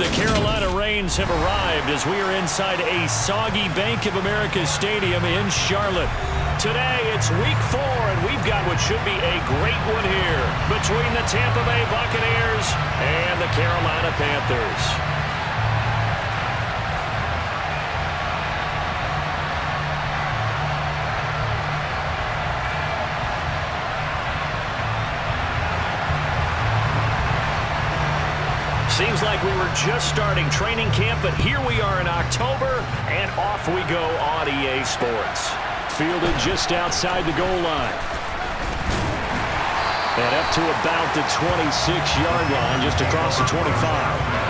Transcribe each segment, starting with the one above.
The Carolina Rains have arrived as we are inside a soggy Bank of America Stadium in Charlotte. Today, it's week 4, and we've got what should be a great one here between the Tampa Bay Buccaneers and the Carolina Panthers. Seems like we were just starting training camp, but here we are in October, and off we go on EA Sports. Fielded just outside the goal line. And up to about the 26-yard line, just across the 25.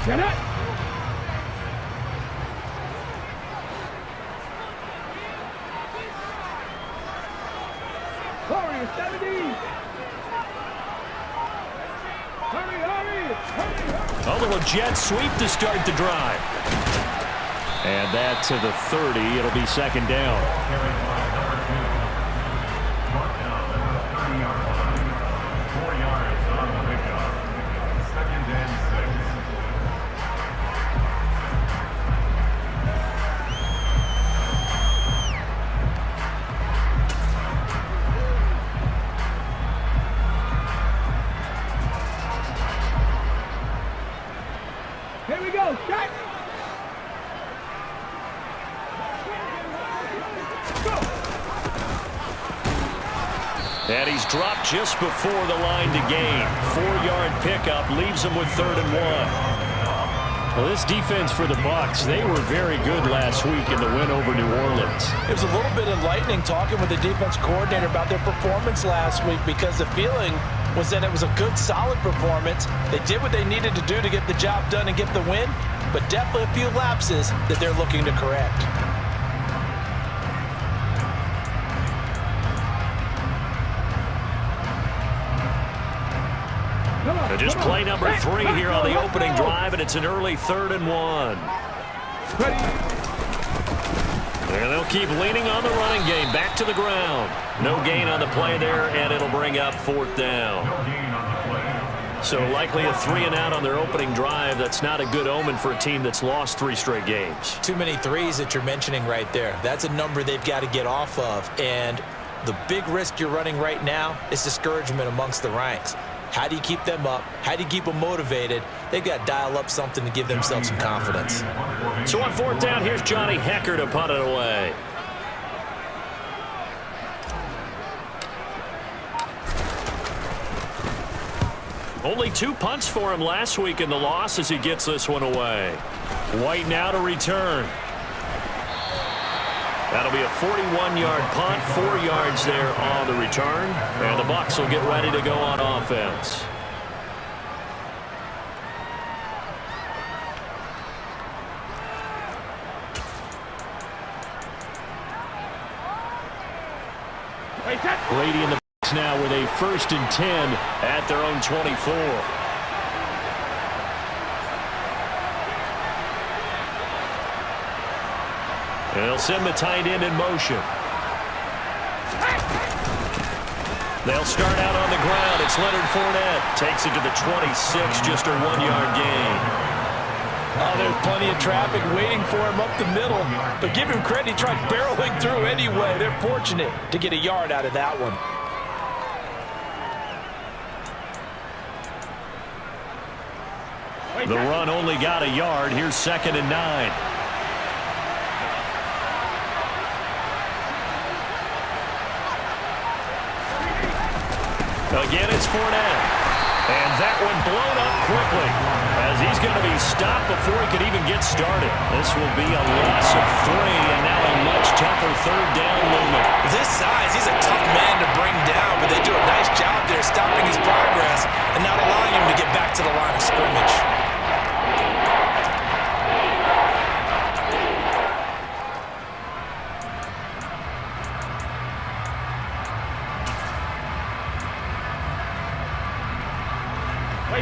Get it! Hurry, 70! Hurry! A little jet sweep to start the drive. And that to the 30. It'll be second down. Here we go, check! Go! And he's dropped just before the line to gain. 4-yard pickup leaves him with 3rd and 1. Well, this defense for the Bucs, they were very good last week in the win over New Orleans. It was a little bit enlightening talking with the defense coordinator about their performance last week, because the feeling was that it was a good, solid performance. They did what they needed to do to get the job done and get the win, but definitely a few lapses that they're looking to correct. And just play number 3 here on the opening drive, and it's an early 3rd and 1. And they'll keep leaning on the running game. Back to the ground. No gain on the play there, and it'll bring up 4th down. So likely a 3-and-out on their opening drive. That's not a good omen for a team that's lost 3 straight games. Too many threes that you're mentioning right there. That's a number they've got to get off of. And the big risk you're running right now is discouragement amongst the ranks. How do you keep them up? How do you keep them motivated? They've got to dial up something to give themselves some confidence. So on 4th down, here's Johnny Hecker to punt it away. Only 2 punts for him last week in the loss as he gets this one away. White now to return. That'll be a 41-yard punt, 4 yards there on the return. And the Bucs will get ready to go on offense. Brady and the Bucs now with a 1st and 10 at their own 24. They'll send the tight end in motion. They'll start out on the ground. It's Leonard Fournette. Takes it to the 26, just a 1-yard gain. Oh, there's plenty of traffic waiting for him up the middle. But give him credit, he tried barreling through anyway. They're fortunate to get a yard out of that one. The run only got a yard. Here's 2nd and 9. Again, it's Fournette. And that one blown up quickly as he's going to be stopped before he could even get started. This will be a loss of 3, and now a much tougher 3rd down movement. With his size, he's a tough man to bring down, but they do a nice job there stopping his progress and not allowing him to get back to the line of scrimmage.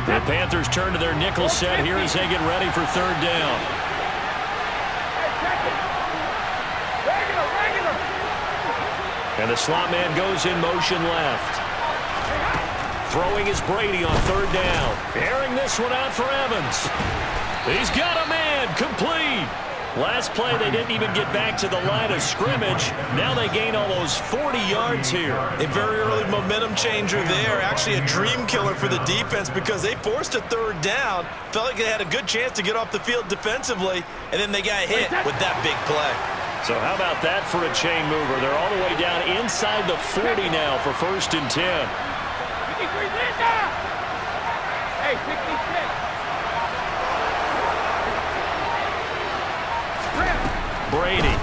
The Panthers turn to their nickel set here as they get ready for third down. And the slot man goes in motion left. Throwing is Brady on third down. Airing this one out for Evans. He's got a man, complete. Last play, they didn't even get back to the line of scrimmage. Now they gain almost 40 yards here. A very early momentum changer there. Actually a dream killer for the defense because they forced a third down. Felt like they had a good chance to get off the field defensively, and then they got hit with that big play. So how about that for a chain mover? They're all the way down inside the 40 now for 1st and 10. Hey, 66. Brady.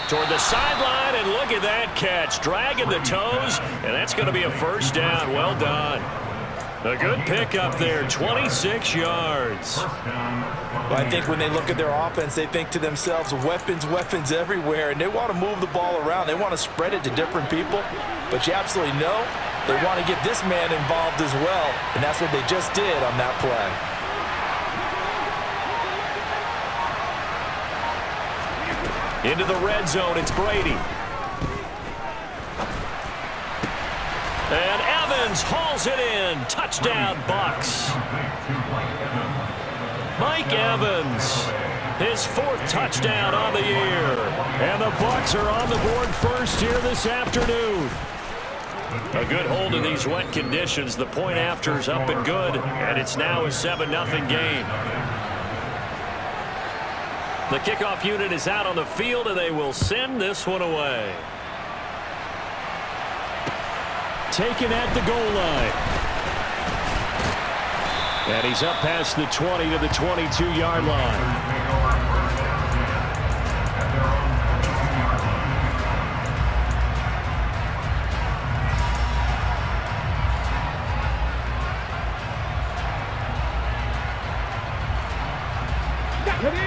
Toward the sideline, and look at that catch. Dragging the toes, and that's going to be a 1st down. Well done. A good pickup there, 26 yards. Well, I think when they look at their offense, they think to themselves, weapons, weapons everywhere, and they want to move the ball around. They want to spread it to different people, but you absolutely know they want to get this man involved as well, and that's what they just did on that play. Into the red zone, it's Brady. And Evans hauls it in. Touchdown, Bucs. Mike Evans, his 4th touchdown on the year. And the Bucs are on the board first here this afternoon. A good hold in these wet conditions. The point after is up and good, and it's now a 7-0 game. The kickoff unit is out on the field, and they will send this one away. Taken at the goal line. And he's up past the 20 to the 22-yard line.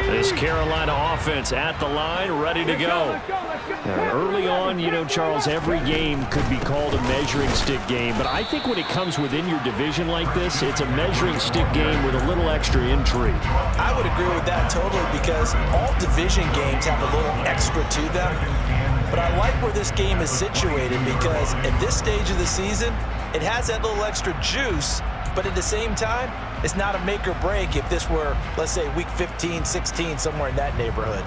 This Carolina offense at the line, ready to go. Now, early on, you know, Charles, every game could be called a measuring stick game, but I think when it comes within your division like this, it's a measuring stick game with a little extra intrigue. I would agree with that totally because all division games have a little extra to them, but I like where this game is situated because at this stage of the season, it has that little extra juice, but at the same time, it's not a make or break if this were, let's say, week 15, 16, somewhere in that neighborhood.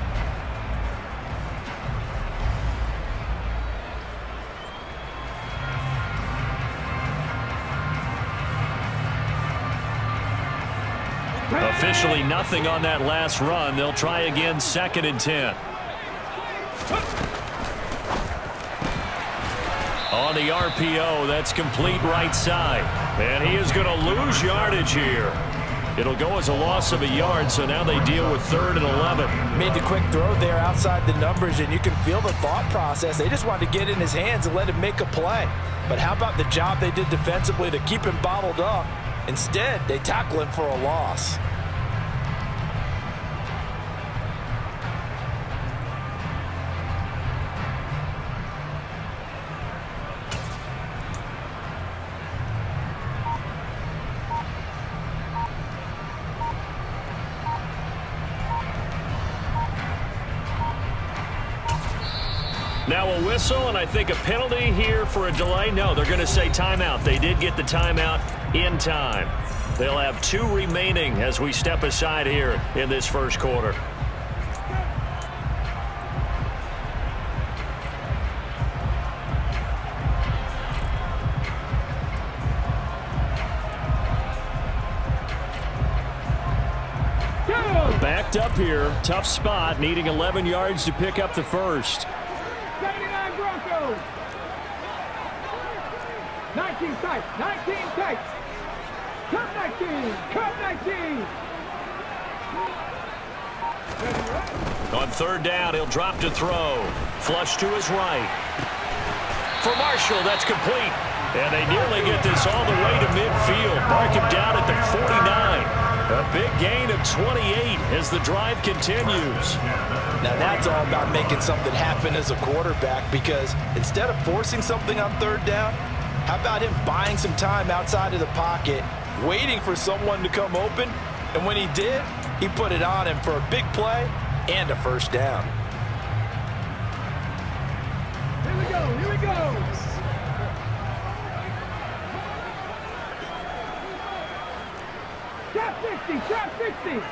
Officially nothing on that last run. They'll try again, 2nd and 10. On the RPO, that's complete right side. And he is going to lose yardage here. It'll go as a loss of a yard, so now they deal with 3rd and 11. Made the quick throw there outside the numbers, and you can feel the thought process. They just wanted to get in his hands and let him make a play. But how about the job they did defensively to keep him bottled up? Instead, they tackle him for a loss. Now a whistle, and I think a penalty here for a delay. No, they're going to say timeout. They did get the timeout in time. They'll have 2 remaining as we step aside here in this first quarter. Backed up here, tough spot, needing 11 yards to pick up the first. 79 Broncos. 19 tight, 19 tight. Cut 19, cut 19. On 3rd down, he'll drop to throw. Flush to his right. For Marshall, that's complete. And they nearly get this all the way to midfield. Mark him down at the 49. A big gain of 28 as the drive continues. Now that's all about making something happen as a quarterback, because instead of forcing something on 3rd down, How about him buying some time outside of the pocket, waiting for someone to come open, and when he did, he put it on him for a big play and a first down. Here we go, here we go. Trap 60, trap 60.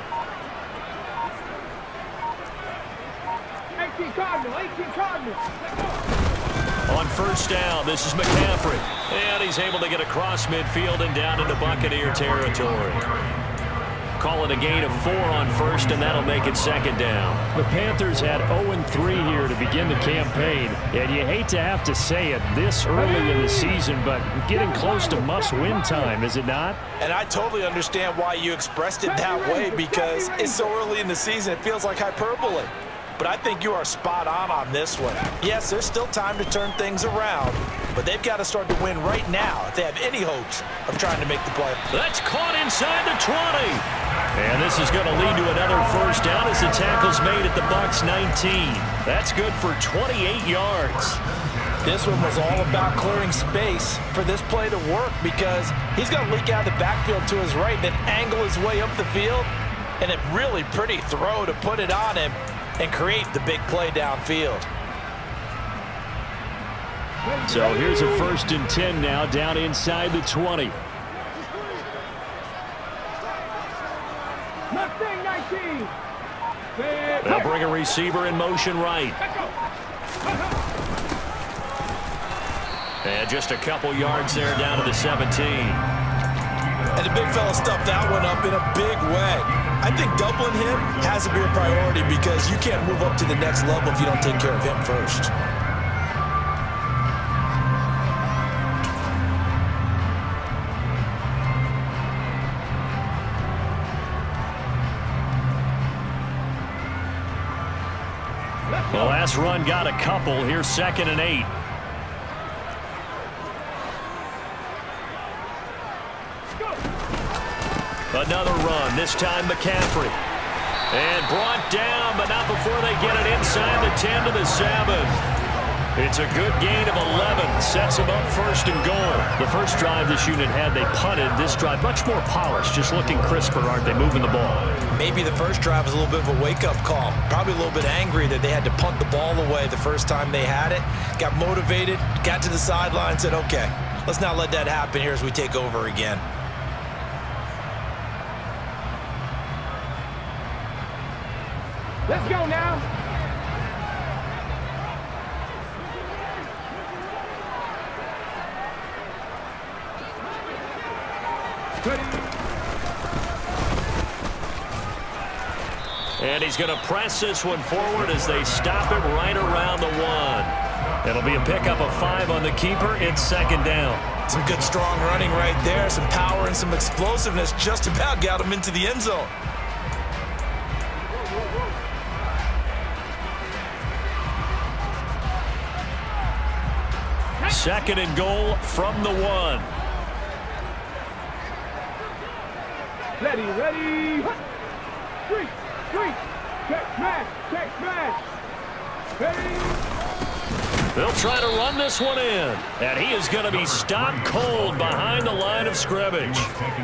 18 Cardinal, 18 Cardinal. On first down, this is McCaffrey. And he's able to get across midfield and down into Buccaneer territory. Call it a gain of 4 on first, and that'll make it second down. The Panthers had 0-3 here to begin the campaign, and you hate to have to say it this early in the season, but getting close to must-win time, is it not? And I totally understand why you expressed it that way, because it's so early in the season, it feels like hyperbole. But I think you are spot on this one. Yes, there's still time to turn things around, but they've got to start to win right now if they have any hopes of trying to make the play. That's caught inside the 20. And this is going to lead to another first down as the tackle's made at the Bucs 19. That's good for 28 yards. This one was all about clearing space for this play to work, because he's going to leak out of the backfield to his right, then angle his way up the field, and a really pretty throw to put it on him and create the big play downfield. So here's a 1st and 10 now, down inside the 20. Mustang 19. They'll bring a receiver in motion right. And just a couple yards there down to the 17. And the big fella stuffed that one up in a big way. I think doubling him has to be a priority, because you can't move up to the next level if you don't take care of him first. The last run got a couple. Here's 2nd and 8. Another run, this time McCaffrey. And brought down, but not before they get it inside the 10 to the 7. It's a good gain of 11. Sets them up 1st and goal. The first drive this unit had, they punted. This drive, much more polished, just looking crisper, aren't they, moving the ball? Maybe the first drive was a little bit of a wake-up call. Probably a little bit angry that they had to punt the ball away the first time they had it. Got motivated, got to the sideline, said, okay, let's not let that happen here as we take over again. Let's go now. And he's going to press this one forward as they stop it right around the 1. It'll be a pickup of 5 on the keeper. It's 2nd down. Some good strong running right there. Some power and some explosiveness just about got him into the end zone. 2nd and goal from the 1. Ready. Street. Check smash. Ready. They'll try to run this one in. And he is going to be stopped cold behind the line of scrimmage.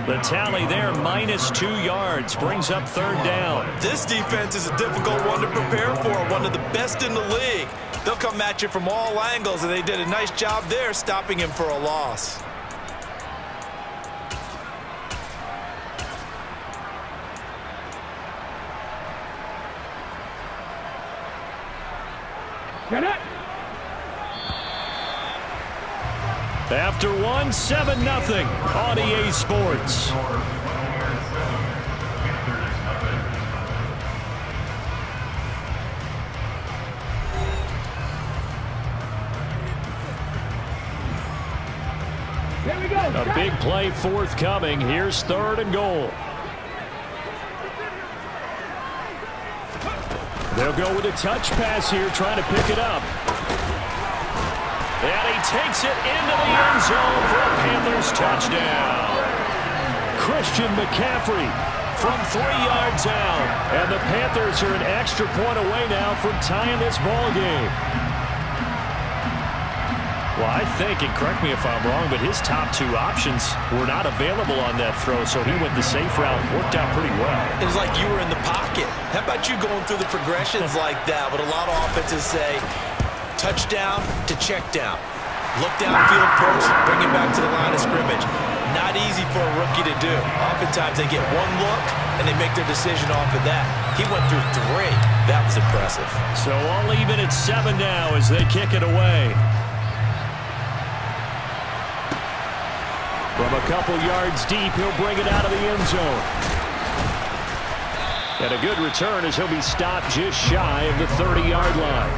The tally there, -2 yards, brings up 3rd down. This defense is a difficult one to prepare for, one of the best in the league. They'll come at you from all angles, and they did a nice job there stopping him for a loss. Get it. After 1, 7-0 on EA Sports. Here we go. A big play forthcoming. Here's 3rd and goal. They'll go with a touch pass here, trying to pick it up. And he takes it into the end zone for a Panthers touchdown. Christian McCaffrey From 3 yards out. And the Panthers are an extra point away now from tying this ball game. Well, I think, and correct me if I'm wrong, but his top two options were not available on that throw, so he went the safe route. Worked out pretty well. It was like you were in the pocket. How about you going through the progressions like that? But a lot of offenses say touchdown to check down. Look downfield first, bring it back to the line of scrimmage. Not easy for a rookie to do. Oftentimes they get one look and they make their decision off of that. He went through 3. That was impressive. So all even at 7 now as they kick it away. From a couple yards deep, he'll bring it out of the end zone. And a good return as he'll be stopped just shy of the 30-yard line.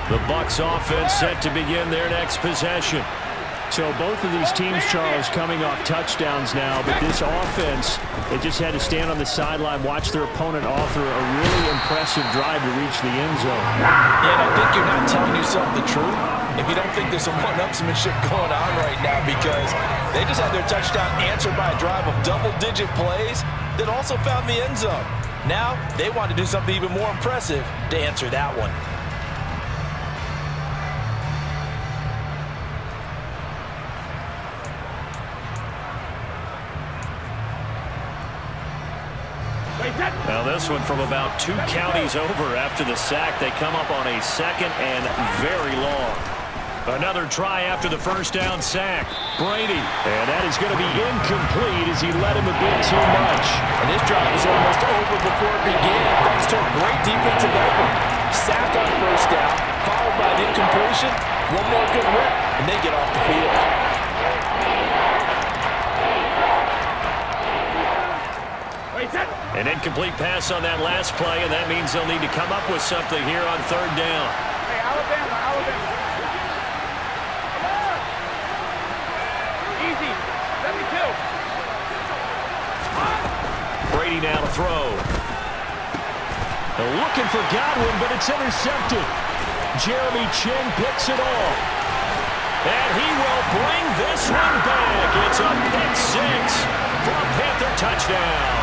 The Bucs offense set to begin their next possession. So both of these teams, Charles, coming off touchdowns now, but this offense, they just had to stand on the sideline, watch their opponent author a really impressive drive to reach the end zone. Yeah, and I think you're not telling yourself the truth if you don't think there's some one-upsmanship going on right now, because they just had their touchdown answered by a drive of double-digit plays that also found the end zone. Now they want to do something even more impressive to answer that one. Now this one from about 2 counties over after the sack. They come up on a 2nd and very long. Another try after the first down sack. Brady. And that is going to be incomplete as he led him a bit too much. And this drive was almost over before it began thanks to a great defensive effort. Sack on first down, followed by the incompletion. One more good rep, and they get off the field. An incomplete pass on that last play, and that means they'll need to come up with something here on 3rd down. Hey, Alabama. Easy. 72. Brady now to throw. They're looking for Godwin, but it's intercepted. Jeremy Chin picks it off. And he will bring this one back. It's a pick 6 for a Panther touchdown.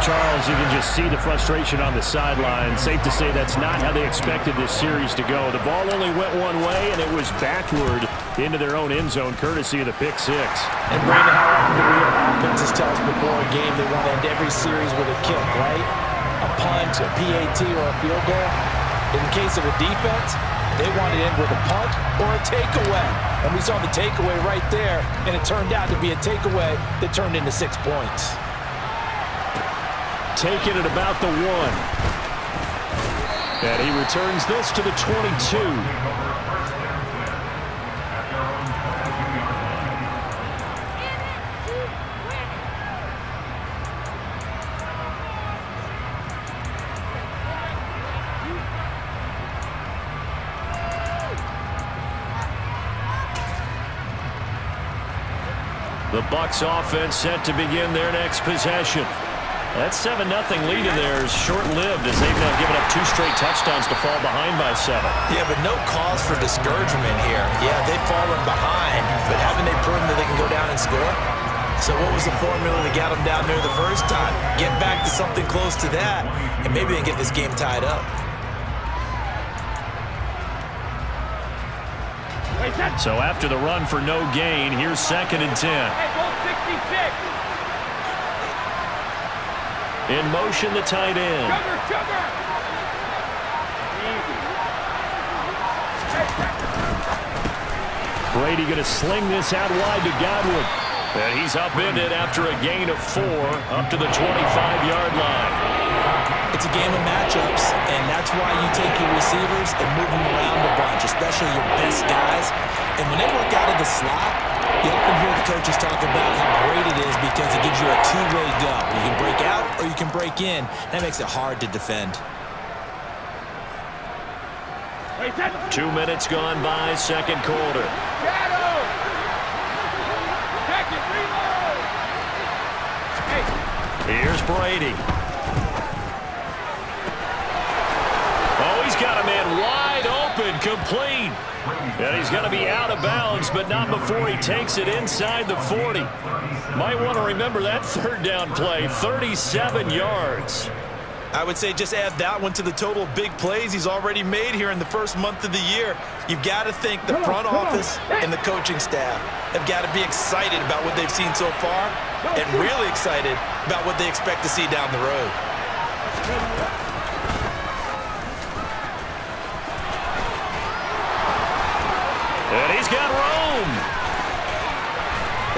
Charles, you can just see the frustration on the sideline. Safe to say that's not how they expected this series to go. The ball only went one way, and it was backward into their own end zone, courtesy of the pick 6. And Brandon, how often do we have offenses tell us before a game they want to end every series with a kick, right? A punt, a PAT, or a field goal. In the case of a defense, they want to end with a punt or a takeaway. And we saw the takeaway right there, and it turned out to be a takeaway that turned into 6 points. Taking it about the 1. And he returns this to the 22. The Bucs offense set to begin their next possession. That 7-0 lead in there is short-lived as they've now given up 2 straight touchdowns to fall behind by 7. Yeah, but no cause for discouragement here. Yeah, they've fallen behind, but haven't they proven that they can go down and score? So what was the formula that got them down there the first time? Get back to something close to that, and maybe they can get this game tied up. So after the run for no gain, here's 2nd and 10. Hey, goal 66. In motion, the tight end. Sugar. Brady going to sling this out wide to Godwin. And he's upended after a gain of 4 up to the 25-yard line. It's a game of matchups, and that's why you take your receivers and move them around a bunch, especially your best guys. And when they work out of the slot, you often hear the coaches talk about how great it is because it gives you a two-way go. You can break out or you can break in. That makes it hard to defend. 2 minutes gone by, 2nd quarter. Shadow. Check it, reload. Hey. Here's Brady. Oh, he's open, complete. And he's going to be out of bounds, but not before he takes it inside the 40. Might want to remember that third down play, 37 yards. I would say just add that one to the total of big plays he's already made here in the first month of the year. You've got to think the front office and the coaching staff have got to be excited about what they've seen so far and really excited about what they expect to see down the road. And he's got room.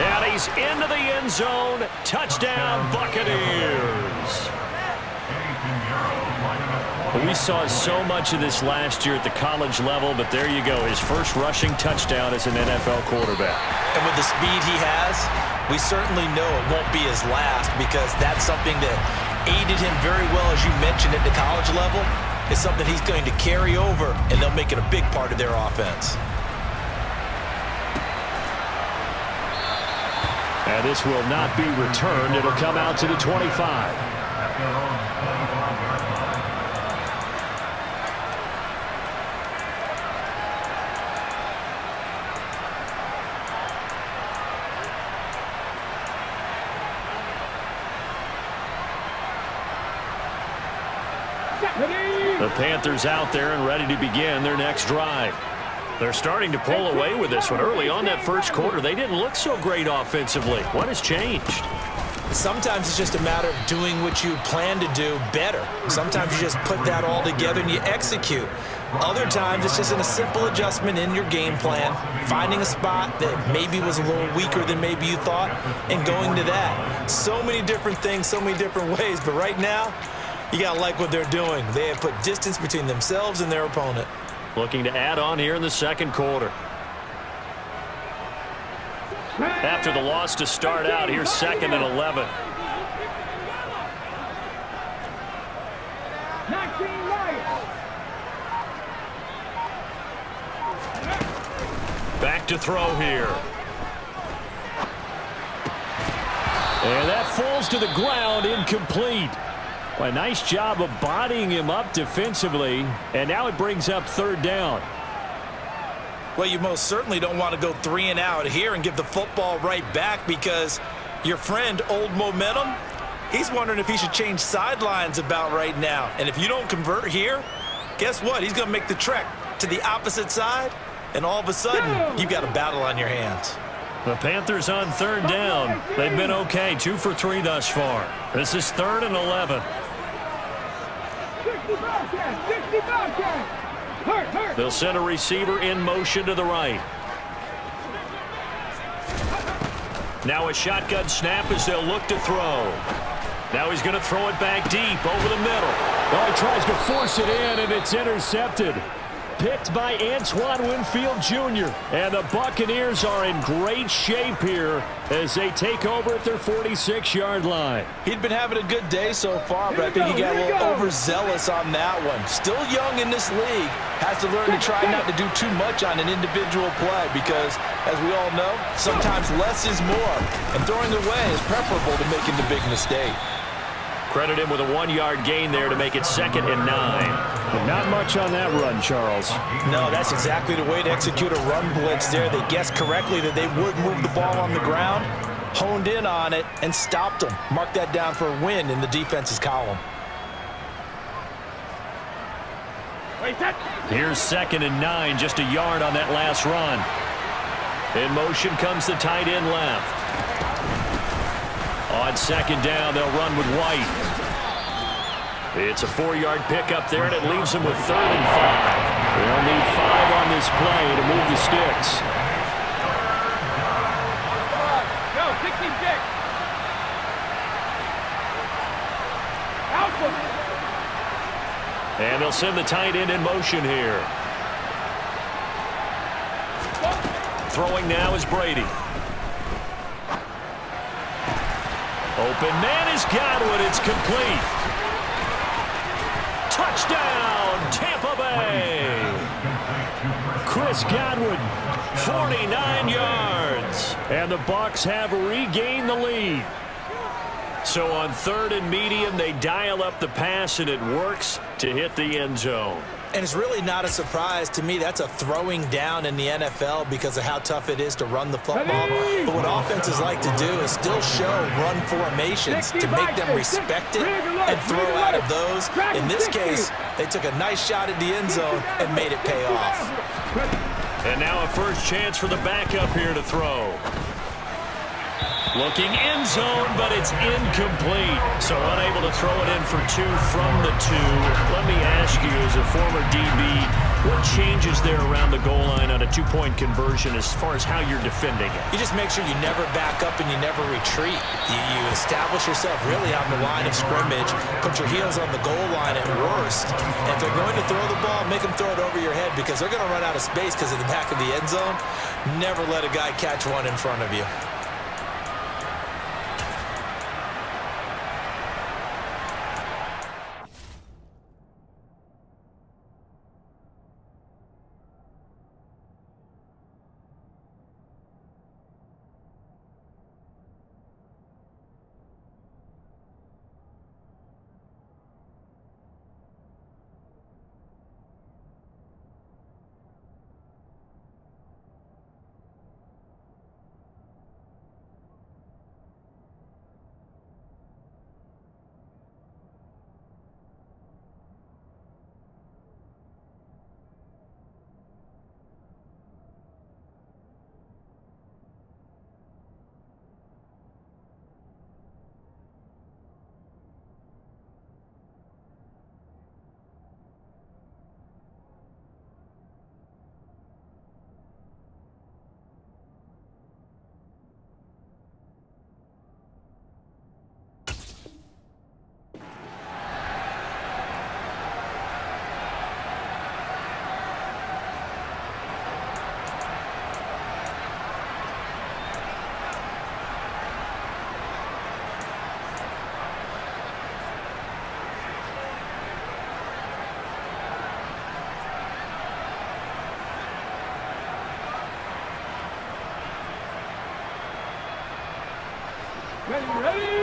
And he's into the end zone. Touchdown, Buccaneers. We saw so much of this last year at the college level, but there you go. His first rushing touchdown as an NFL quarterback. And with the speed he has, we certainly know it won't be his last, because that's something that aided him very well, as you mentioned, at the college level. It's something he's going to carry over, and they'll make it a big part of their offense. And this will not be returned. It'll come out to the 25. The Panthers out there and ready to begin their next drive. They're starting to pull away with this one. Early on that first quarter, they didn't look so great offensively. What has changed? Sometimes it's just a matter of doing what you plan to do better. Sometimes you just put that all together and you execute. Other times it's just a simple adjustment in your game plan, finding a spot that maybe was a little weaker than maybe you thought, and going to that. So many different things, so many different ways, but right now, you got to like what they're doing. They have put distance between themselves and their opponent. Looking to add on here in the second quarter. After the loss to start out, here's 2nd and 11. Back to throw here. And that falls to the ground, incomplete. Well, a nice job of bodying him up defensively, and now it brings up 3rd down. Well, you most certainly don't want to go 3 and out here and give the football right back, because your friend, Old Momentum, he's wondering if he should change sidelines about right now. And if you don't convert here, guess what? He's going to make the trek to the opposite side, and all of a sudden, you've got a battle on your hands. The Panthers on 3rd down. They've been okay, 2 for 3 thus far. This is 3rd and 11. They'll send a receiver in motion to the right. Now a shotgun snap as they'll look to throw. Now he's going to throw it back deep over the middle. Oh, he tries to force it in, and it's intercepted. Picked by Antoine Winfield Jr. And the Buccaneers are in great shape here as they take over at their 46-yard line. He'd been having a good day so far, but I think he got a little overzealous on that one. Still young in this league. Has to learn to try not to do too much on an individual play, because, as we all know, sometimes less is more. And throwing away is preferable to making the big mistake. Credit him with a 1-yard gain there to make it 2nd and 9. But not much on that run, Charles. No, that's exactly the way to execute a run blitz there. They guessed correctly that they would move the ball on the ground, honed in on it, and stopped them. Mark that down for a win in the defense's column. Here's 2nd and 9, just a yard on that last run. In motion comes the tight end left. On 2nd down, they'll run with White. It's a 4-yard pickup there, and it leaves them with 3rd and 5. They'll need 5 on this play to move the sticks. Go, 66. Out. And they'll send the tight end in motion here. Throwing now is Brady. Open man is Godwin. It's complete. Touchdown, Tampa Bay. Chris Godwin, 49 yards. and the Bucs have regained the lead. So on 3rd and medium, they dial up the pass, and it works to hit the end zone. And it's really not a surprise to me. That's a throwing down in the NFL because of how tough it is to run the football. But what offenses like to do is still show run formations to make them respect it and throw out of those. In this case, they took a nice shot at the end zone and made it pay off. And now a first chance for the backup here to throw. Looking end zone, but it's incomplete. So unable to throw it in for 2 from the 2. Let me ask you, as a former DB, what changes there around the goal line on a 2-point conversion as far as how you're defending it? You just make sure you never back up and you never retreat. You establish yourself really on the line of scrimmage, put your heels on the goal line at worst. And if they're going to throw the ball, make them throw it over your head because they're going to run out of space because of the back of the end zone. Never let a guy catch one in front of you.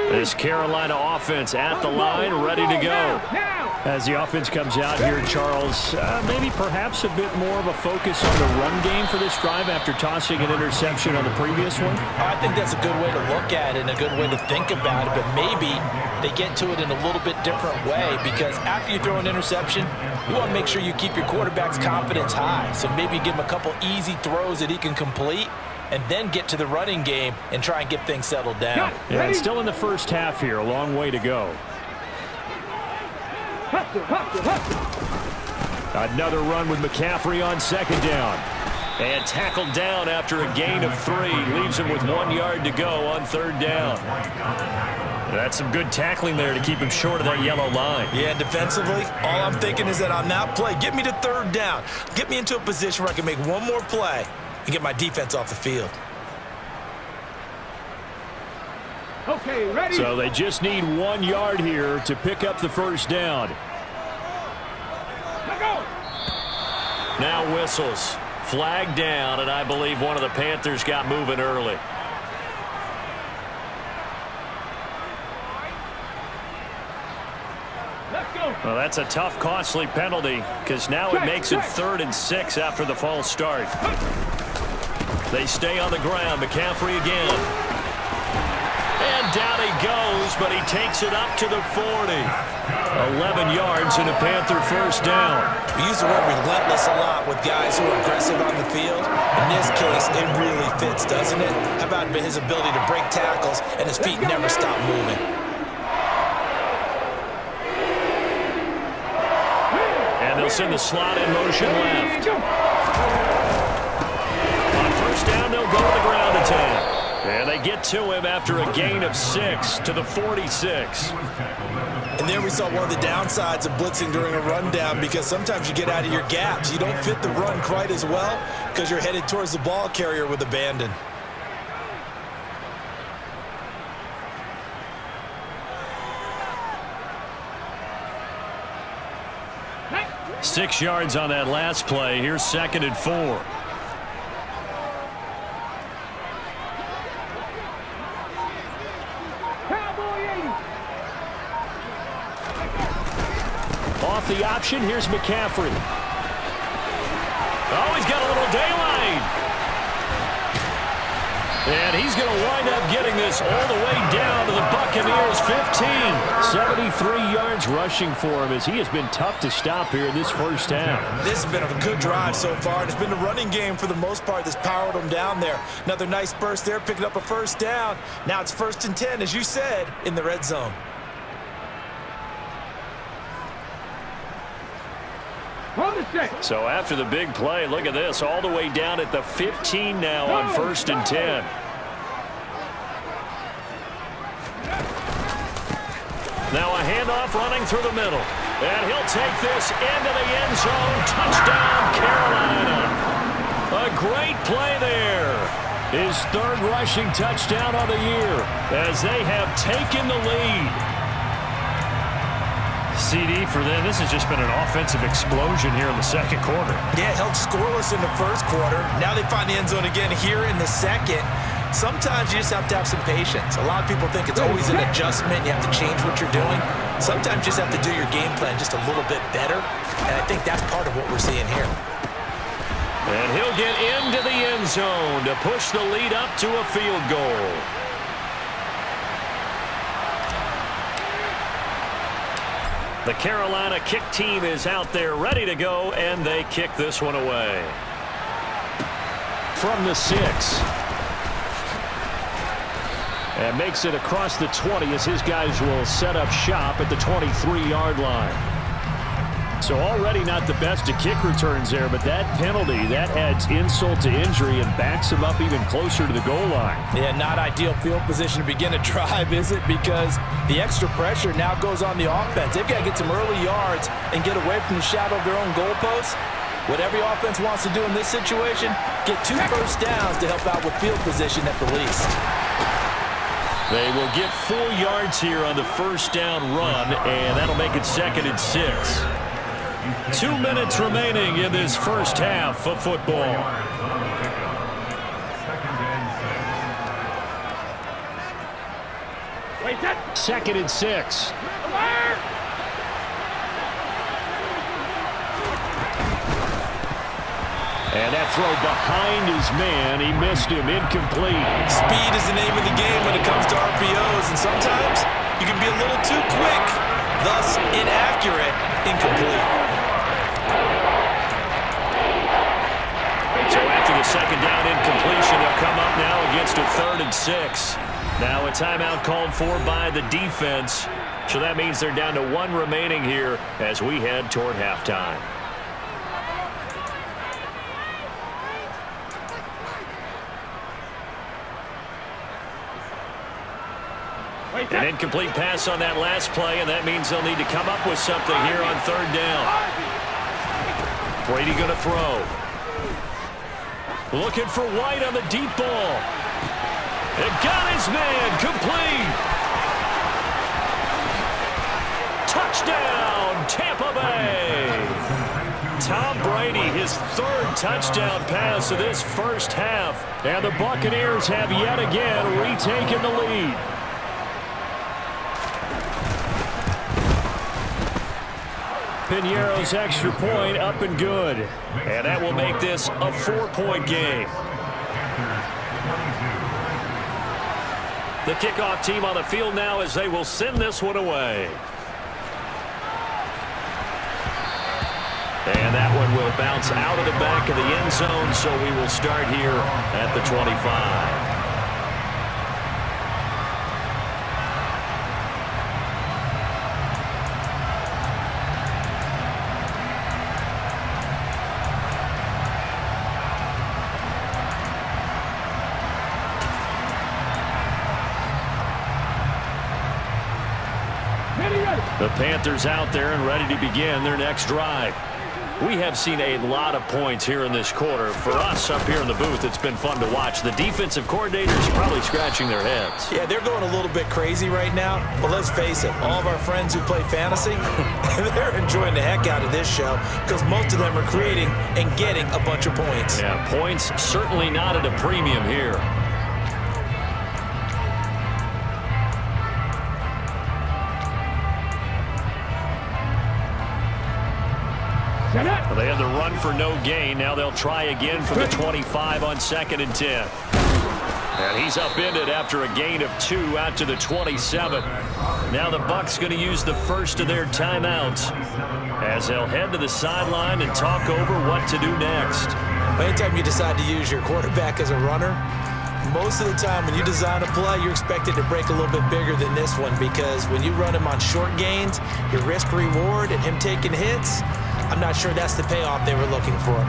This Carolina offense at the line, ready to go. As the offense comes out here, Charles, maybe perhaps a bit more of a focus on the run game for this drive after tossing an interception on the previous one? I think that's a good way to look at it and a good way to think about it, but maybe they get to it in a little bit different way because after you throw an interception, you want to make sure you keep your quarterback's confidence high. So maybe give him a couple easy throws that he can complete and then get to the running game and try and get things settled down. Yeah, and still in the first half here, a long way to go. Another run with McCaffrey on second down. And tackled down after a gain of 3. Leaves him with 1 yard to go on third down. That's some good tackling there to keep him short of that yellow line. Yeah, and defensively, all I'm thinking is that on that play, get me to third down. Get me into a position where I can make one more play and get my defense off the field. Okay, ready? So they just need 1 yard here to pick up the first down. Let go. Now whistles. Flag down, and I believe one of the Panthers got moving early. Let's go. Well, that's a tough, costly penalty because now it makes it 3rd and 6 after the false start. They stay on the ground. McCaffrey again. And down he goes, but he takes it up to the 40. 11 yards and a Panther first down. We use the word relentless a lot with guys who are aggressive on the field. In this case, it really fits, doesn't it? How about his ability to break tackles and his feet never stop moving? And they'll send the slot in motion left. On first down, they'll go to the ground attack. And they get to him after a gain of 6 to the 46. And there we saw one of the downsides of blitzing during a rundown because sometimes you get out of your gaps. You don't fit the run quite as well because you're headed towards the ball carrier with abandon. Hey. 6 yards on that last play. Here's 2nd and 4. with the option. Here's McCaffrey. Oh, he's got a little daylight. And he's going to wind up getting this all the way down to the Buccaneers' 15. 73 yards rushing for him as he has been tough to stop here in this first half. This has been a good drive so far. It's been the running game for the most part that's powered them down there. Another nice burst there, picking up a first down. Now it's 1st and 10, as you said, in the red zone. So after the big play, look at this, all the way down at the 15 now on 1st and 10. Now a handoff running through the middle. And he'll take this into the end zone. Touchdown, Carolina. A great play there. His 3rd rushing touchdown on the year as they have taken the lead. CD for them, this has just been an offensive explosion here in the 2nd quarter. Yeah, held scoreless in the 1st quarter. Now they find the end zone again here in the 2nd. Sometimes you just have to have some patience. A lot of people think it's always an adjustment. You have to change what you're doing. Sometimes you just have to do your game plan just a little bit better. And I think that's part of what we're seeing here. And he'll get into the end zone to push the lead up to a field goal. The Carolina kick team is out there ready to go, and they kick this one away. From the 6. And makes it across the 20 as his guys will set up shop at the 23-yard line. So already not the best of kick returns there, but that penalty, that adds insult to injury and backs him up even closer to the goal line. Yeah, not ideal field position to begin a drive, is it? Because the extra pressure now goes on the offense. They've got to get some early yards and get away from the shadow of their own goalposts. What every offense wants to do in this situation, get 2 first downs to help out with field position at the least. They will get 4 yards here on the first down run, and that'll make it 2nd and 6. 2 minutes remaining in this first half of football. 2nd and 6. And that throw behind his man. He missed him. Incomplete. Speed is the name of the game when it comes to RPOs, and sometimes you can be a little too quick, thus inaccurate, incomplete. So after the 2nd down incompletion, they'll come up now against a 3rd and 6. Now a timeout called for by the defense. So that means they're down to 1 remaining here as we head toward halftime. An incomplete pass on that last play, and that means they'll need to come up with something here on 3rd down. Brady going to throw. Looking for White on the deep ball. It got his man. Complete. Touchdown, Tampa Bay. Tom Brady, his 3rd touchdown pass of this first half. And the Buccaneers have yet again retaken the lead. Piñeiro's extra point up and good. And that will make this a 4-point game. The kickoff team on the field now as they will send this one away. And that one will bounce out of the back of the end zone, so we will start here at the 25. The Panthers out there and ready to begin their next drive. We have seen a lot of points here in this quarter. For us up here in the booth, it's been fun to watch. The defensive coordinators probably scratching their heads. Yeah, they're going a little bit crazy right now. But let's face it, all of our friends who play fantasy, they're enjoying the heck out of this show because most of them are creating and getting a bunch of points. Yeah, points certainly not at a premium here. Well, they had the run for no gain. Now they'll try again from the 25 on 2nd and 10. And he's upended after a gain of 2 out to the 27. Now the Bucs going to use the first of their timeouts as they'll head to the sideline and talk over what to do next. Anytime you decide to use your quarterback as a runner, most of the time when you design a play, you're expected to break a little bit bigger than this one, because when you run him on short gains, your risk-reward and him taking hits, I'm not sure that's the payoff they were looking for.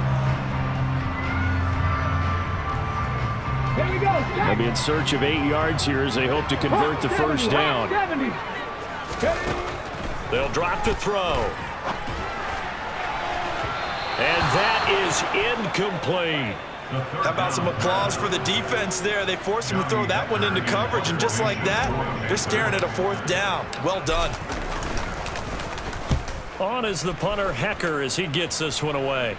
Here we go. They'll be in search of 8 yards here as they hope to convert the first down. 70. They'll drop the throw. And that is incomplete. How about some applause for the defense there? They forced him to throw that one into coverage, and just like that, they're staring at a 4th down. Well done. On is the punter, Hecker, as he gets this one away.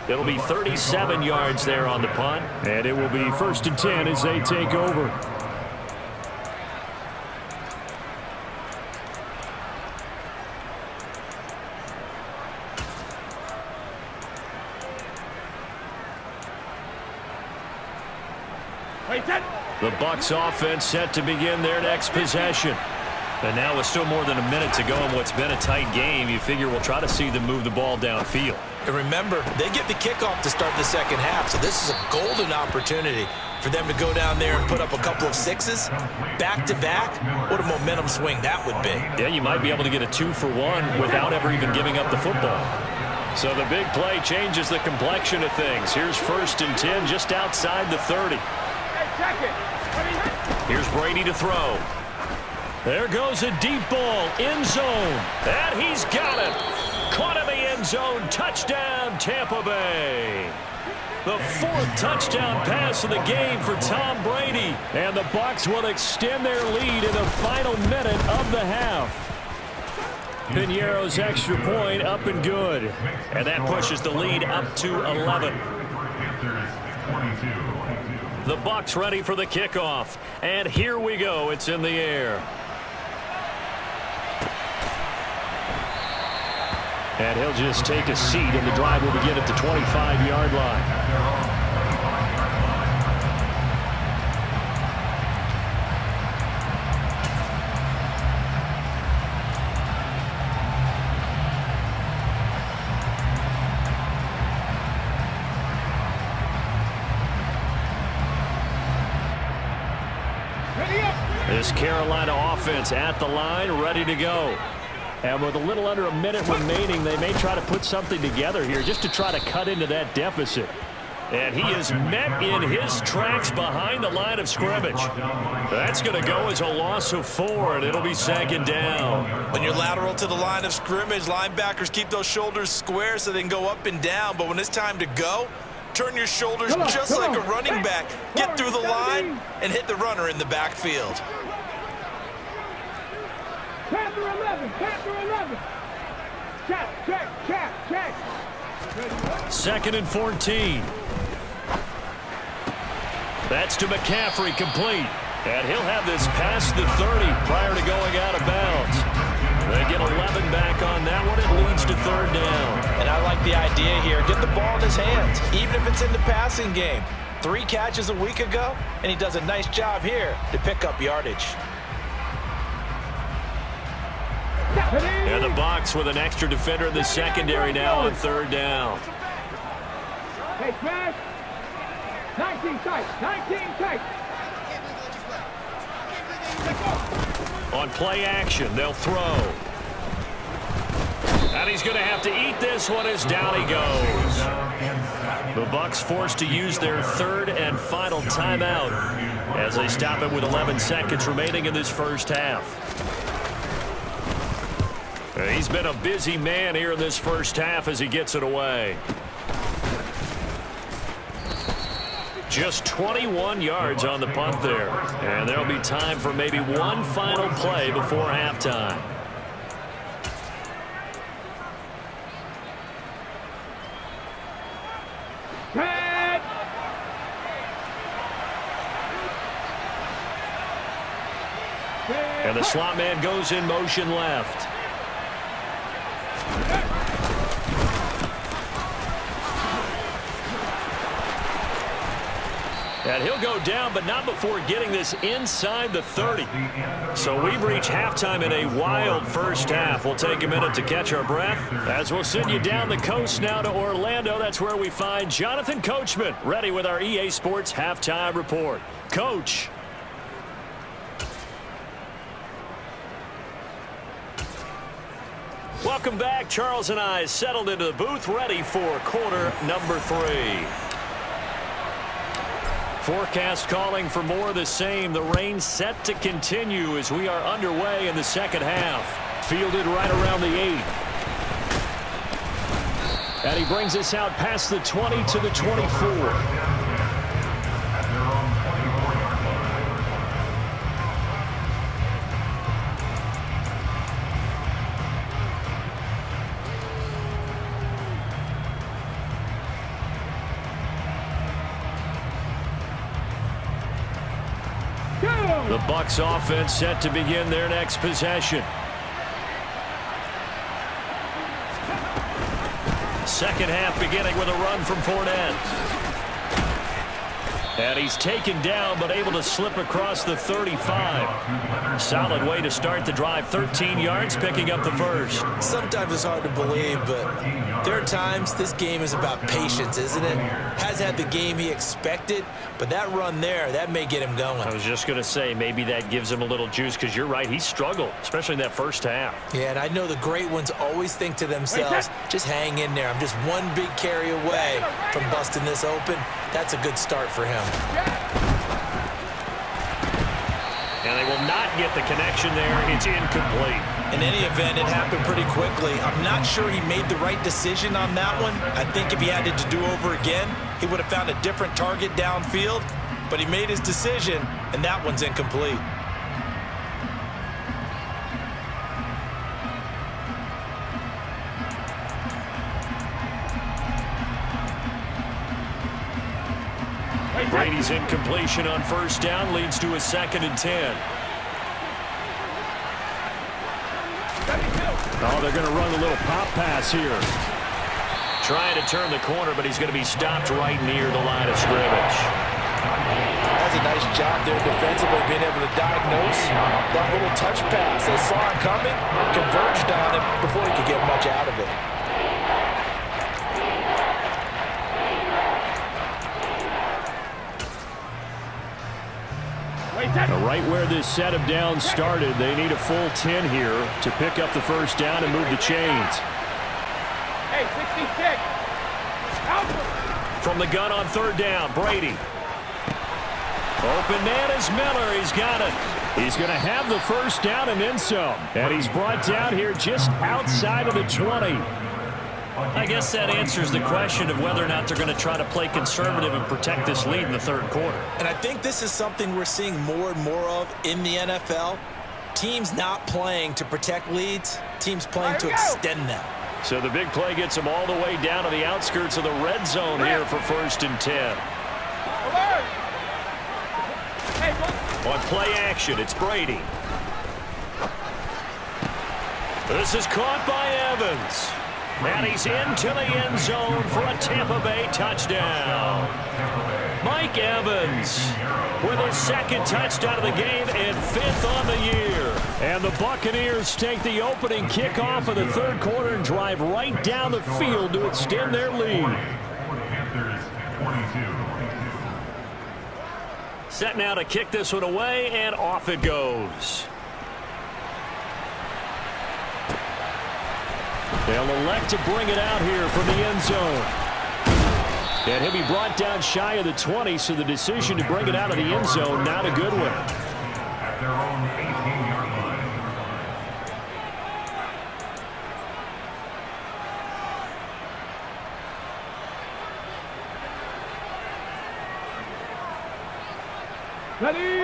It'll be 37 yards there on the punt. And it will be 1st and 10 as they take over. The Bucs offense set to begin their next possession. And now with still more than a minute to go in what's been a tight game, you figure we'll try to see them move the ball downfield. And remember, they get the kickoff to start the second half, so this is a golden opportunity for them to go down there and put up a couple of 6s back-to-back. What a momentum swing that would be. Yeah, you might be able to get a 2-for-1 without ever even giving up the football. So the big play changes the complexion of things. Here's 1st and 10 just outside the 30. Here's Brady to throw. There goes a deep ball, end zone, and he's got it. Caught in the end zone, touchdown, Tampa Bay. The 4th touchdown pass of the game for Tom Brady, and the Bucs will extend their lead in the final minute of the half. Piñeiro's extra point up and good, and that pushes the lead up to 11. The Bucs ready for the kickoff, and here we go. It's in the air. And he'll just take a seat, and the drive will begin at the 25-yard line. This Carolina offense at the line, ready to go. And with a little under a minute remaining, they may try to put something together here just to try to cut into that deficit. And he is met in his tracks behind the line of scrimmage. That's going to go as a loss of 4, and it'll be 2nd down. When you're lateral to the line of scrimmage, linebackers keep those shoulders square so they can go up and down. But when it's time to go, turn your shoulders just like a running back. Get through the line and hit the runner in the backfield. Panther 11, Panther 11. Check. 2nd and 14. That's to McCaffrey, complete. And he'll have this past the 30 prior to going out of bounds. They get 11 back on that one. It leads to 3rd down. And I like the idea here. Get the ball in his hands, even if it's in the passing game. 3 catches a week ago, and he does a nice job here to pick up yardage. And the Bucs with an extra defender in the secondary now on 3rd down. Hey, smash. 19 tight. On play action, they'll throw. And he's going to have to eat this one as down he goes. The Bucs forced to use their 3rd and final timeout as they stop it with 11 seconds remaining in this first half. He's been a busy man here in this first half as he gets it away. Just 21 yards on the punt there. And there'll be time for maybe one final play before halftime. And the slot man goes in motion left. And he'll go down, but not before getting this inside the 30. So we've reached halftime in a wild first half. We'll take a minute to catch our breath as we'll send you down the coast now to Orlando. That's where we find Jonathan Coachman ready with our EA Sports halftime report. Coach. Welcome back. Charles and I settled into the booth ready for quarter number 3. Forecast calling for more of the same. The rain set to continue as we are underway in the second half. Fielded right around the 8. And he brings us out past the 20 to the 24. The Bucs offense set to begin their next possession. Second half beginning with a run from Fournette. And he's taken down but able to slip across the 35. Solid way to start the drive. 13 yards picking up the first. Sometimes it's hard to believe, but there are times this game is about patience, isn't it? Has had the game he expected, but that run there, that may get him going. I was just going to say maybe that gives him a little juice because you're right. He struggled, especially in that first half. Yeah, and I know the great ones always think to themselves, just hang in there. I'm just one big carry away from busting this open. That's a good start for him. And they will not get the connection there. It's incomplete. In any event, it happened pretty quickly. I'm not sure he made the right decision on that one. I think if he had it to do over again, he would have found a different target downfield. But he made his decision, and that one's incomplete. Brady's incompletion on first down leads to a 2nd and 10. Oh, they're going to run a little pop pass here. Trying to turn the corner, but he's going to be stopped right near the line of scrimmage. That's a nice job there defensively, being able to diagnose that little touch pass. They saw it coming, converged on him before he could get much out of it. Right where this set of downs started, they need a full 10 here to pick up the first down and move the chains. Hey, 66. Out. From the gun on third down, Brady. Open man is Miller. He's got it. He's going to have the first down and then some. And he's brought down here just outside of the 20. I guess that answers the question of whether or not they're going to try to play conservative and protect this lead in the third quarter. And I think this is something we're seeing more and more of in the NFL. Teams not playing to protect leads, teams playing to extend them. So the big play gets them all the way down to the outskirts of the red zone here for 1st and 10. On play action, it's Brady. This is caught by Evans. And he's into the end zone for a Tampa Bay touchdown. Mike Evans with his 2nd touchdown of the game and 5th on the year. And the Buccaneers take the opening kickoff of the third quarter and drive right down the field to extend their lead. Set now to kick this one away, and off it goes. They'll elect to bring it out here from the end zone. And he'll be brought down shy of the 20, so the decision to bring it out of the end zone, not a good one. At their own 18-yard line.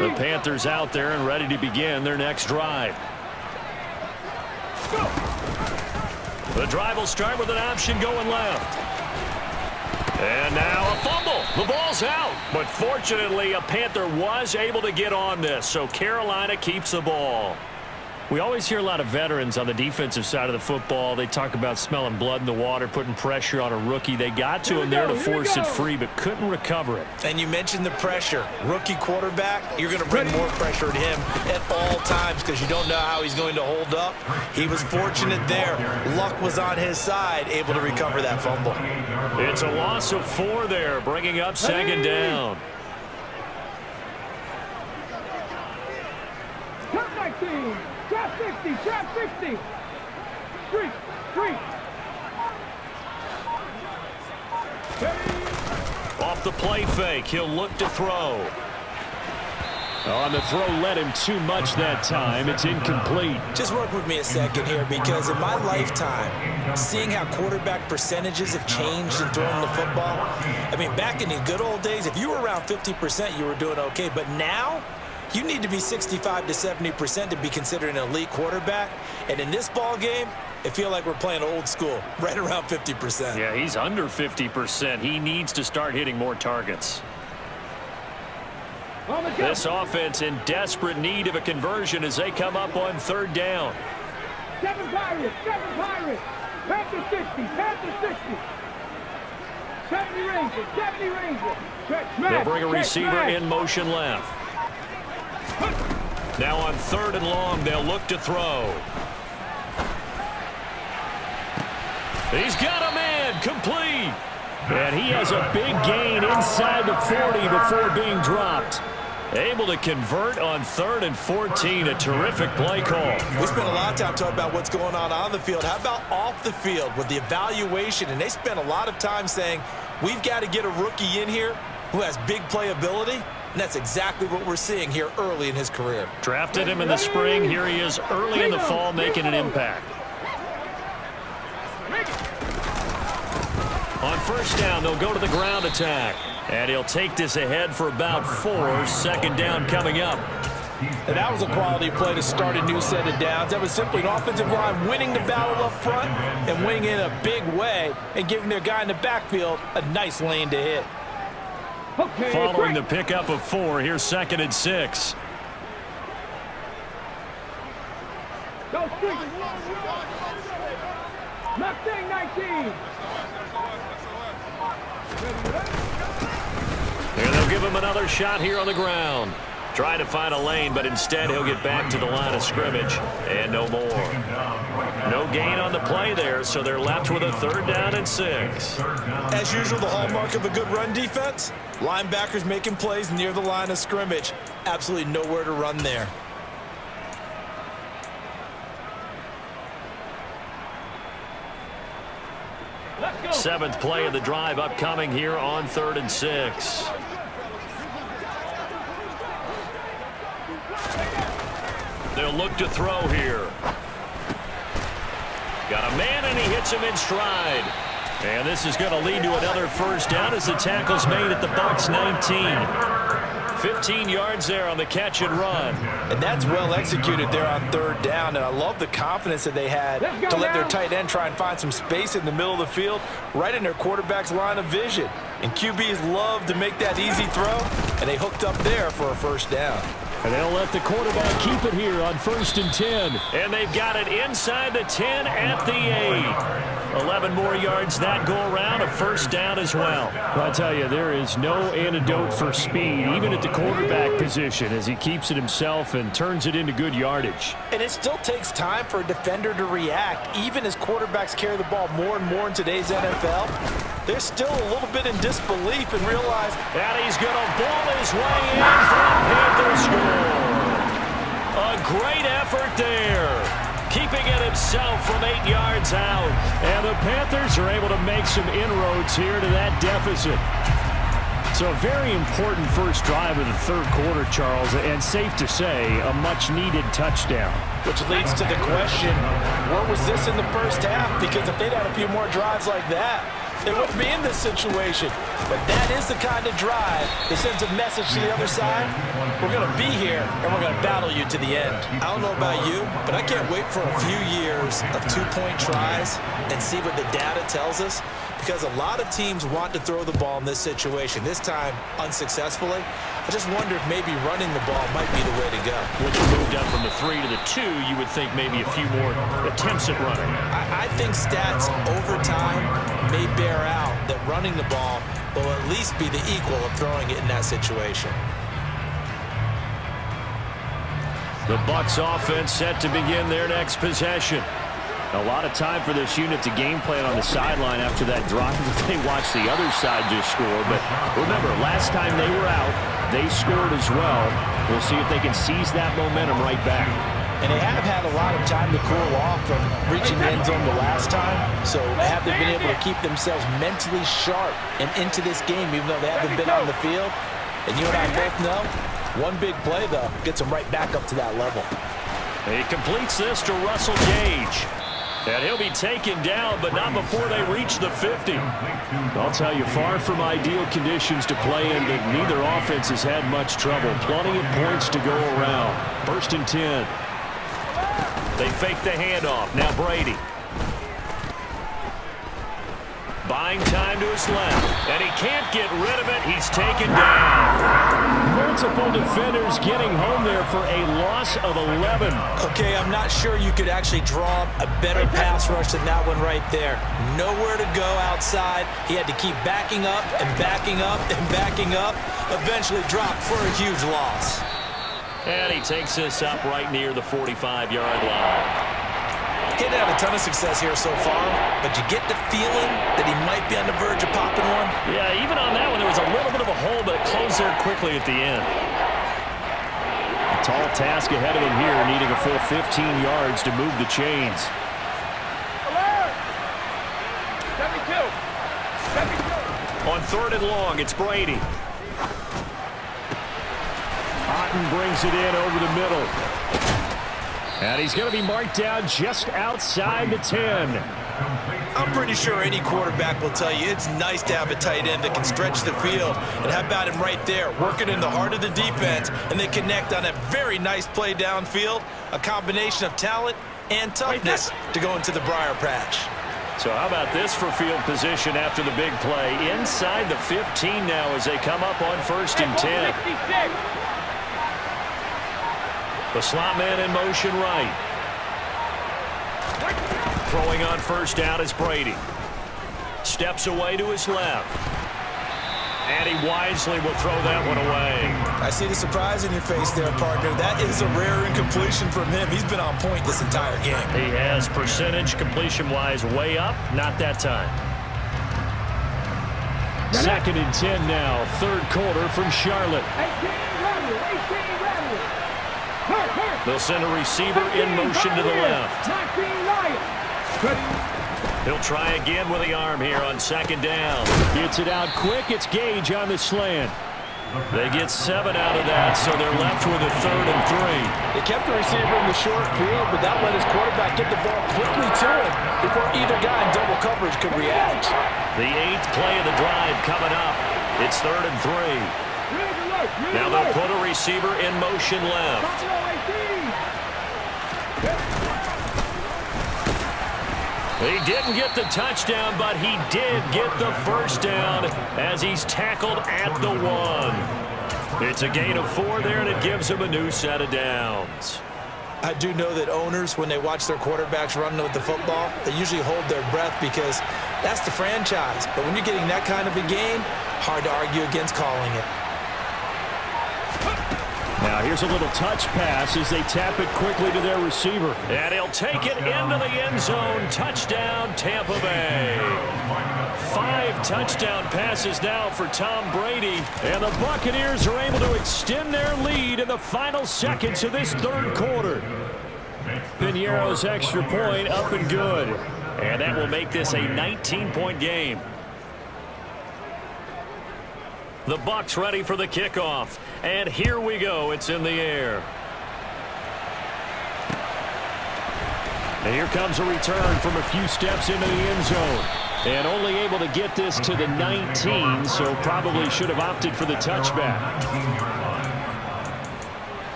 The Panthers out there and ready to begin their next drive. Go. The drive will start with an option going left. And now a fumble. The ball's out. But fortunately, a Panther was able to get on this, so Carolina keeps the ball. We always hear a lot of veterans on the defensive side of the football. They talk about smelling blood in the water, putting pressure on a rookie. They got to him there to force it free, but couldn't recover it. And you mentioned the pressure. Rookie quarterback, you're going to bring more pressure at him at all times because you don't know how he's going to hold up. He was fortunate there. Luck was on his side, able to recover that fumble. It's a loss of 4 there, bringing up second down. Top 19. Trap 60. Trap 60. Street. Off the play fake, he'll look to throw. On the throw, led him too much that time. It's incomplete. Just work with me a second here, because in my lifetime, seeing how quarterback percentages have changed in throwing the football, I mean, back in the good old days, if you were around 50%, you were doing okay. But now, you need to be 65 to 70% to be considered an elite quarterback. And in this ball game, I feel like we're playing old school, right around 50%. Yeah, he's under 50%. He needs to start hitting more targets. This offense in desperate need of a conversion as they come up on third down. 7 Pirates. Panthers 60. Panthers 60. 70 Rangers. They'll bring a receiver in motion left. Now on third and long, they'll look to throw. He's got a man, complete. And he has a big gain inside the 40 before being dropped. Able to convert on 3rd and 14. A terrific play call. We spent a lot of time talking about what's going on the field. How about off the field with the evaluation? And they spent a lot of time saying, we've got to get a rookie in here who has big playability. And that's exactly what we're seeing here early in his career. Drafted him in the spring. Here he is early in the fall making an impact. On first down, they'll go to the ground attack. And he'll take this ahead for about 4. Second down coming up. And that was a quality play to start a new set of downs. That was simply an offensive line winning the battle up front and winning in a big way and giving their guy in the backfield a nice lane to hit. Following the pickup of 4, here's 2nd and 6. Mustang 19. And they'll give him another shot here on the ground. Trying to find a lane, but instead he'll get back to the line of scrimmage. And no more. No gain on the play there, so they're left with a 3rd down and 6. As usual, the hallmark of a good run defense, linebackers making plays near the line of scrimmage. Absolutely nowhere to run there. Seventh play of the drive upcoming here on 3rd and 6. They'll look to throw here. Got a man, and he hits him in stride. And this is going to lead to another first down as the tackle's made at the Bucs 19. 15 yards there on the catch and run. And that's well executed there on 3rd down. And I love the confidence that they had to let their tight end try and find some space in the middle of the field, right in their quarterback's line of vision. And QBs love to make that easy throw, and they hooked up there for a first down. And they'll let the quarterback keep it here on 1st and 10. And they've got it inside the 10 at the 8. 11 more yards that go around, a first down as well. I'll tell you, there is no antidote for speed, even at the quarterback position, as he keeps it himself and turns it into good yardage. And it still takes time for a defender to react, even as quarterbacks carry the ball more and more in today's NFL. They're still a little bit in disbelief and realize that he's going to ball his way in for the Panthers score. A great effort there, keeping it himself from 8 yards out. And the Panthers are able to make some inroads here to that deficit. So a very important first drive of the 3rd quarter, Charles, and safe to say, a much-needed touchdown. Which leads to the question, where was this in the first half? Because if they'd had a few more drives like that, they wouldn't be in this situation. But that is the kind of drive that sends a message to the other side. We're going to be here, and we're going to battle you to the end. I don't know about you, but I can't wait for a few years of 2-point tries and see what the data tells us. Because a lot of teams want to throw the ball in this situation, this time unsuccessfully. I just wonder if maybe running the ball might be the way to go. When they moved up from the 3 to the 2, you would think maybe a few more attempts at running. I think stats over time may bear out that running the ball will at least be the equal of throwing it in that situation. The Bucs offense set to begin their next possession. A lot of time for this unit to game plan on the sideline after that drive that they watched the other side just score. But remember, last time they were out, they scored as well. We'll see if they can seize that momentum right back. And they have had a lot of time to cool off from reaching the end zone the last time. So have they been able to keep themselves mentally sharp and into this game, even though they haven't been on the field? And you and I both know, one big play, though, gets them right back up to that level. He completes this to Russell Gage. And he'll be taken down, but not before they reach the 50. I'll tell you, far from ideal conditions to play in, but neither offense has had much trouble. Plenty of points to go around. 1st and 10. They fake the handoff. Now Brady. Buying time to his left. And he can't get rid of it. He's taken down. Multiple defenders getting home there for a loss of 11. Okay, I'm not sure you could actually draw a better pass rush than that one right there. Nowhere to go outside. He had to keep backing up and backing up and backing up. Eventually dropped for a huge loss. And he takes this up right near the 45-yard line. He didn't have a ton of success here so far, but you get the feeling that he might be on the verge of popping one. Yeah, even on that one, there was a little bit of a hole, but it closed there quickly at the end. A tall task ahead of him here, needing a full 15 yards to move the chains. 72. On 3rd and long, it's Brady. Otten brings it in over the middle. And he's going to be marked down just outside the 10. I'm pretty sure any quarterback will tell you it's nice to have a tight end that can stretch the field. And how about him right there, working in the heart of the defense, and they connect on a very nice play downfield, a combination of talent and toughness to go into the briar patch. So how about this for field position after the big play? Inside the 15 now as they come up on 1st and 10. 66. The slot man in motion right. Throwing on 1st down is Brady. Steps away to his left. And he wisely will throw that one away. I see the surprise in your face there, partner. That is a rare incompletion from him. He's been on point this entire game. He has percentage completion-wise way up. Not that time. 2nd and 10 now. 3rd quarter from Charlotte. 18 Rebel. They'll send a receiver in motion to the left. 19 Lions. He'll try again with the arm here on 2nd down. Gets it out quick. It's Gage on the slant. They get 7 out of that, so they're left with a 3rd and 3. They kept the receiver in the short field, but that let his quarterback get the ball quickly to him before either guy in double coverage could react. The 8th play of the drive coming up. It's 3rd and 3. Now they'll put a receiver in motion left. He didn't get the touchdown, but he did get the 1st down as he's tackled at the 1. It's a gain of 4 there, and it gives him a new set of downs. I do know that owners, when they watch their quarterbacks run with the football, they usually hold their breath because that's the franchise. But when you're getting that kind of a game, hard to argue against calling it. Now here's a little touch pass as they tap it quickly to their receiver. And he'll take it into the end zone. Touchdown, Tampa Bay. 5 touchdown passes now for Tom Brady. And the Buccaneers are able to extend their lead in the final seconds of this 3rd quarter. Piñeiro's extra point up and good. And that will make this a 19-point game. The Bucs ready for the kickoff. And here we go. It's in the air. And here comes a return from a few steps into the end zone. And only able to get this to the 19, so probably should have opted for the touchback.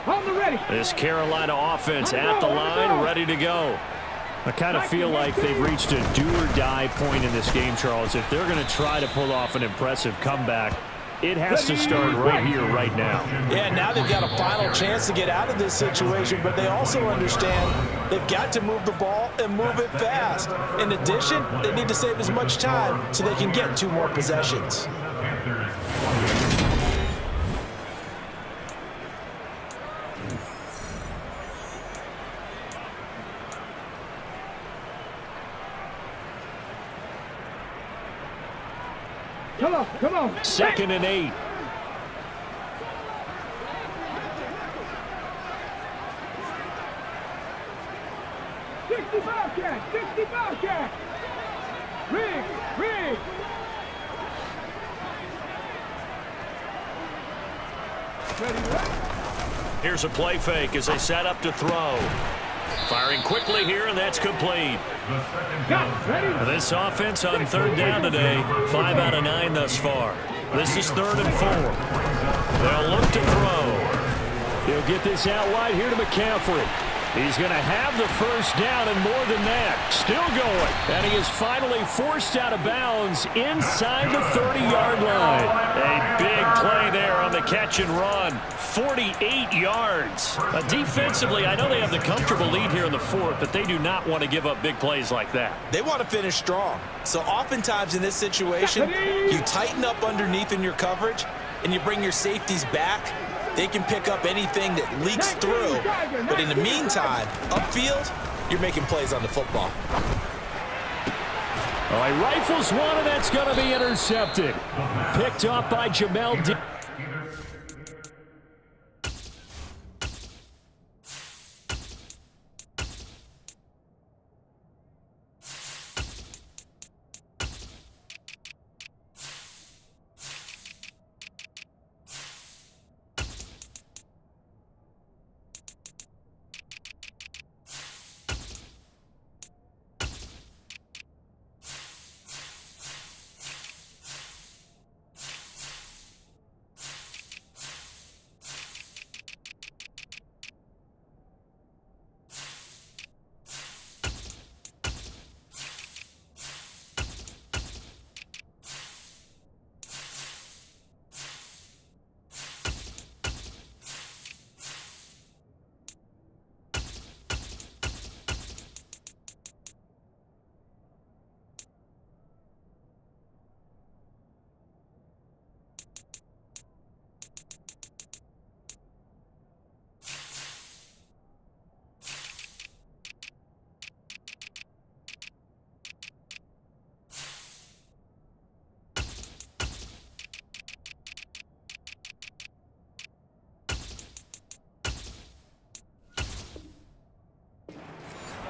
On the ready. This Carolina offense at the line, ready to go. I kind of feel like they've reached a do-or-die point in this game, Charles. If they're going to try to pull off an impressive comeback, it has to start right here, right now. Yeah, now they've got a final chance to get out of this situation, but they also understand they've got to move the ball and move it fast. In addition, they need to save as much time so they can get 2 more possessions. Come on, come on. 2nd and 8. Sixty Bobcat. Rig. Ready? Here's a play fake as they set up to throw. Firing quickly here, and that's complete. Ready? This offense on 3rd down today, 5 out of 9 thus far. This is 3rd and 4. They'll look to throw. He'll get this out wide here to McCaffrey. He's going to have the first down and more than that. Still going. And he is finally forced out of bounds inside the 30-yard line. A big play there on the catch and run. 48 yards. Defensively, I know they have the comfortable lead here in the 4th, but they do not want to give up big plays like that. They want to finish strong. So oftentimes in this situation, you tighten up underneath in your coverage, and you bring your safeties back. They can pick up anything that leaks through. But in the meantime, upfield, you're making plays on the football. All right, rifles one, and that's going to be intercepted. Picked up by Jamel D.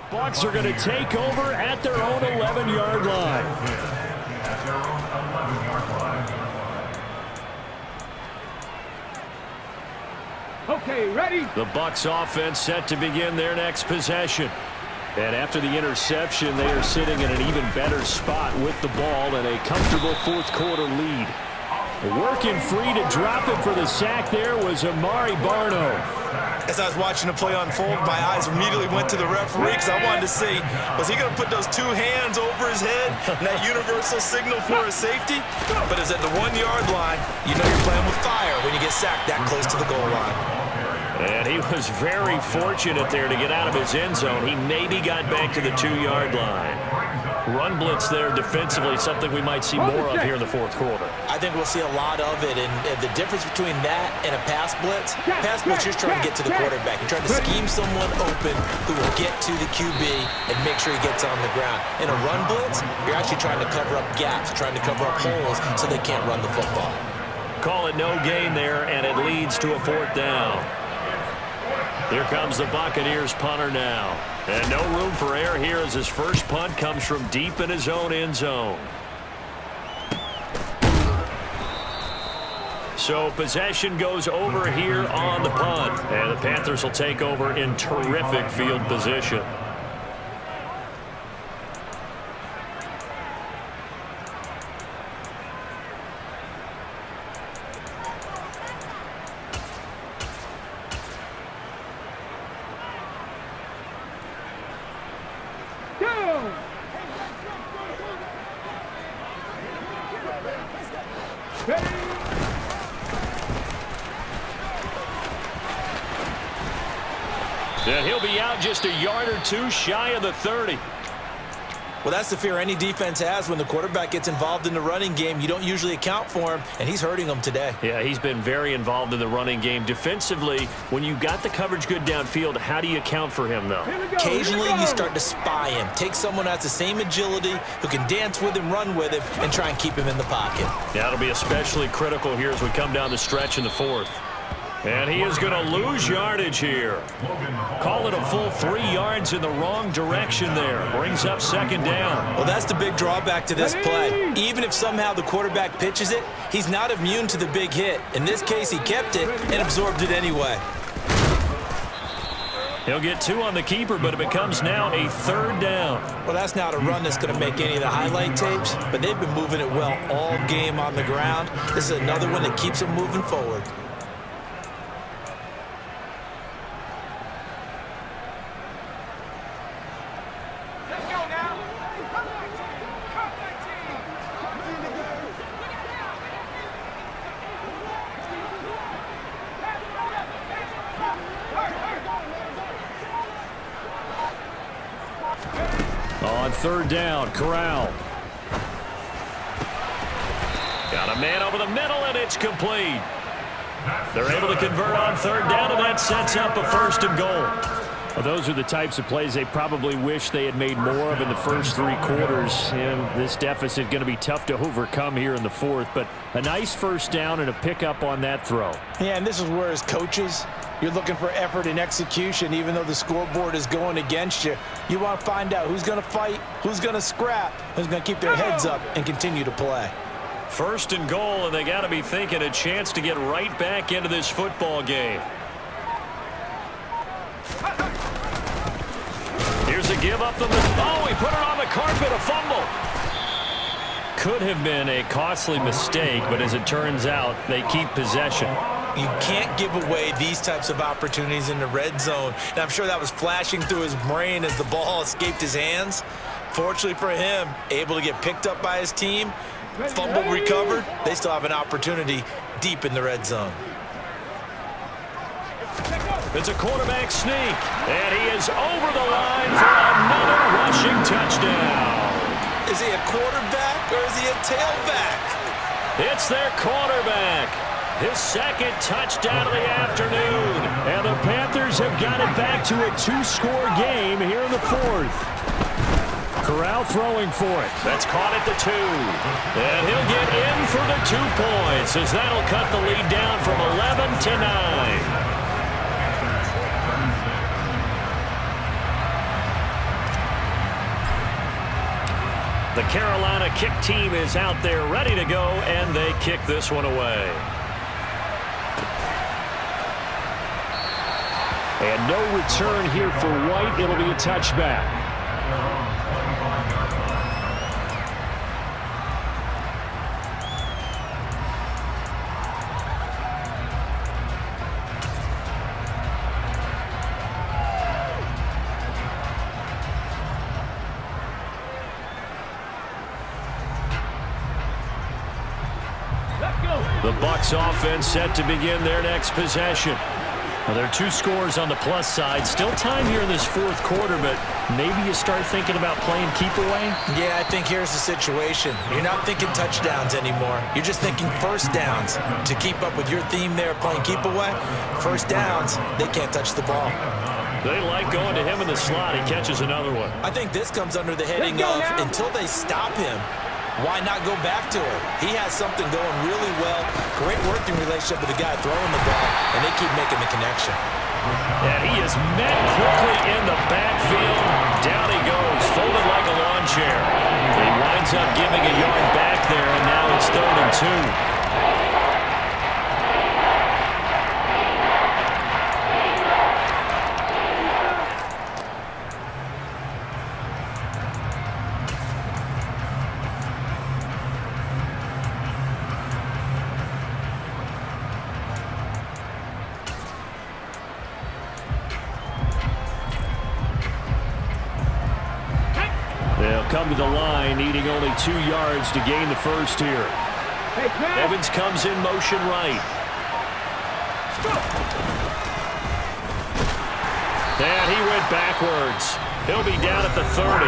Bucs are going to take over at their own 11-yard line. Okay, ready? The Bucs offense set to begin their next possession. And after the interception, they are sitting in an even better spot with the ball and a comfortable 4th quarter lead. Working free to drop it for the sack there was Amari Barno. As I was watching the play unfold, my eyes immediately went to the referee because I wanted to see, was he going to put those 2 hands over his head and that universal signal for a safety? But it's at the 1-yard line. You know you're playing with fire when you get sacked that close to the goal line. And he was very fortunate there to get out of his end zone. He maybe got back to the 2-yard line. Run blitz there defensively, something we might see more of here in the 4th quarter. I think we'll see a lot of it, and the difference between that and a pass blitz, you're just trying to get to the quarterback. You're trying to scheme someone open who will get to the QB and make sure he gets on the ground. In a run blitz, you're actually trying to cover up gaps, trying to cover up holes so they can't run the football. Call it no gain there, and it leads to a 4th down. Here comes the Buccaneers punter now. And no room for error here as his first punt comes from deep in his own end zone. So possession goes over here on the punt. And the Panthers will take over in terrific field position. go! Ready? And he'll be out just a yard or two shy of the 30. Well, that's the fear any defense has when the quarterback gets involved in the running game. You don't usually account for him, and he's hurting them today. Yeah, he's been very involved in the running game. Defensively, when you got the coverage good downfield, how do you account for him, though? Occasionally, you start to spy him. Take someone who has the same agility, who can dance with him, run with him, and try and keep him in the pocket. Yeah, it'll be especially critical here as we come down the stretch in the fourth. And he is going to lose yardage here. Call it a full 3 yards in the wrong direction there. Brings up second down. Well, that's the big drawback to this play. Even if somehow the quarterback pitches it, he's not immune to the big hit. In this case, he kept it and absorbed it anyway. He'll get 2 on the keeper, but it becomes now a 3rd down. Well, that's not a run that's going to make any of the highlight tapes, but they've been moving it well all game on the ground. This is another one that keeps them moving forward. On 3rd down, Corral. Got a man over the middle, and it's complete. They're able to convert on 3rd down, and that sets up a 1st and goal. Well, those are the types of plays they probably wish they had made more of in the first 3 quarters. And this deficit going to be tough to overcome here in the 4th. But a nice 1st down and a pickup on that throw. Yeah, and this is where as coaches, you're looking for effort and execution. Even though the scoreboard is going against you, you want to find out who's going to fight, who's going to scrap, who's going to keep their heads up and continue to play. 1st and goal, and they got to be thinking a chance to get right back into this football game. Here's a give up the middle. Oh, he put it on the carpet, a fumble. Could have been a costly mistake, but as it turns out, they keep possession. You can't give away these types of opportunities in the red zone. And I'm sure that was flashing through his brain as the ball escaped his hands. Fortunately for him, able to get picked up by his team, fumble recovered. They still have an opportunity deep in the red zone. It's a quarterback sneak, and he is over the line for another rushing touchdown. Is he a quarterback or is he a tailback? It's their quarterback. His 2nd touchdown of the afternoon. And the Panthers have got it back to a 2-score game here in the 4th. Corral throwing for it. That's caught at the 2. And he'll get in for the 2 points as that'll cut the lead down from 11 to 9. The Carolina kick team is out there ready to go, and they kick this one away. And no return here for White. It'll be a touchback. The Bucs offense set to begin their next possession. Well, there are 2 scores on the plus side. Still time here in this 4th quarter, but maybe you start thinking about playing keep away? Yeah, I think here's the situation. You're not thinking touchdowns anymore. You're just thinking 1st downs. To keep up with your theme there, playing keep away, 1st downs, they can't touch the ball. They like going to him in the slot. He catches another one. I think this comes under the heading of until they stop him, why not go back to it? He has something going really well. Great working relationship with the guy throwing the ball, and they keep making the connection. And he is met quickly in the backfield. Down he goes, folded like a lawn chair. He winds up giving a yard back there, and now it's 3rd and 2. come to the line, needing only 2 yards to gain the first here. Hey, Pat. Evans comes in motion right. And he went backwards. He'll be down at the 30.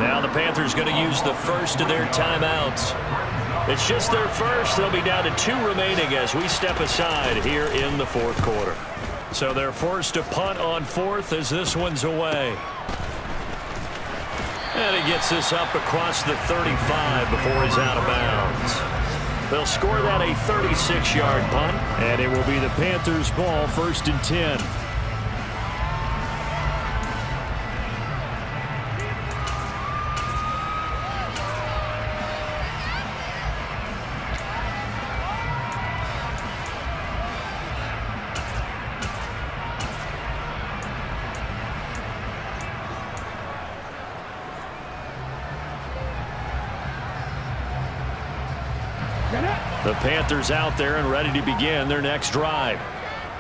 Now the Panthers going to use the first of their timeouts. It's just their first. They'll be down to 2 remaining as we step aside here in the fourth quarter. So they're forced to punt on 4th as this one's away. And he gets this up across the 35 before he's out of bounds. They'll score that a 36-yard punt. And it will be the Panthers' ball, 1st and 10. The Panthers out there and ready to begin their next drive.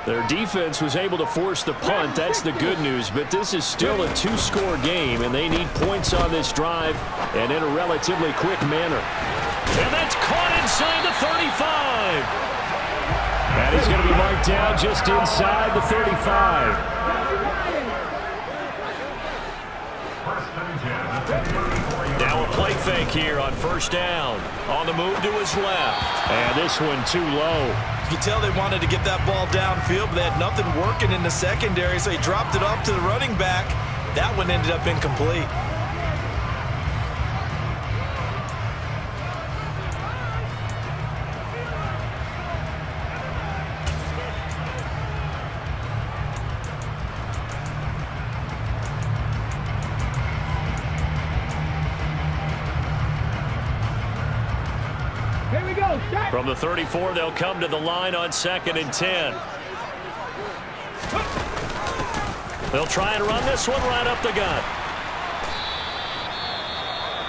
Their defense was able to force the punt. That's the good news. But this is still a 2-score game, and they need points on this drive and in a relatively quick manner. And that's caught inside the 35. And he's going to be marked down just inside the 35. Now a play fake here on 1st down. On the move to his left. And this one too low. You can tell they wanted to get that ball downfield, but they had nothing working in the secondary, so he dropped it off to the running back. That one ended up incomplete. Here we go. Start. From the 34, they'll come to the line on 2nd and 10. They'll try and run this one right up the gut.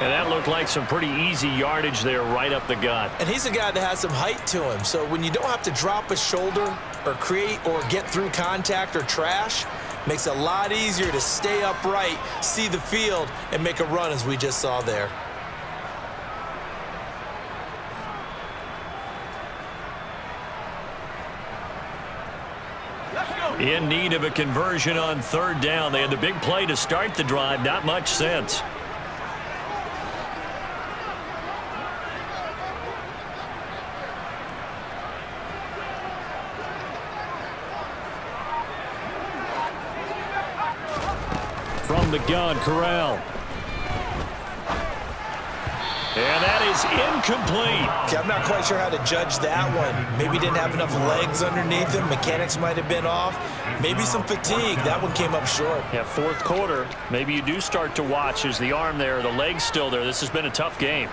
And that looked like some pretty easy yardage there right up the gut. And he's a guy that has some height to him, so when you don't have to drop a shoulder or create or get through contact or trash, makes it a lot easier to stay upright, see the field, and make a run as we just saw there. In need of a conversion on 3rd down. They had the big play to start the drive. Not much sense. From the gun, Corral. And that is incomplete. Okay, I'm not quite sure how to judge that one. Maybe didn't have enough legs underneath him. Mechanics might have been off. Maybe some fatigue. That one came up short. Yeah, 4th quarter. Maybe you do start to watch. Is the arm there, the leg's still there. This has been a tough game.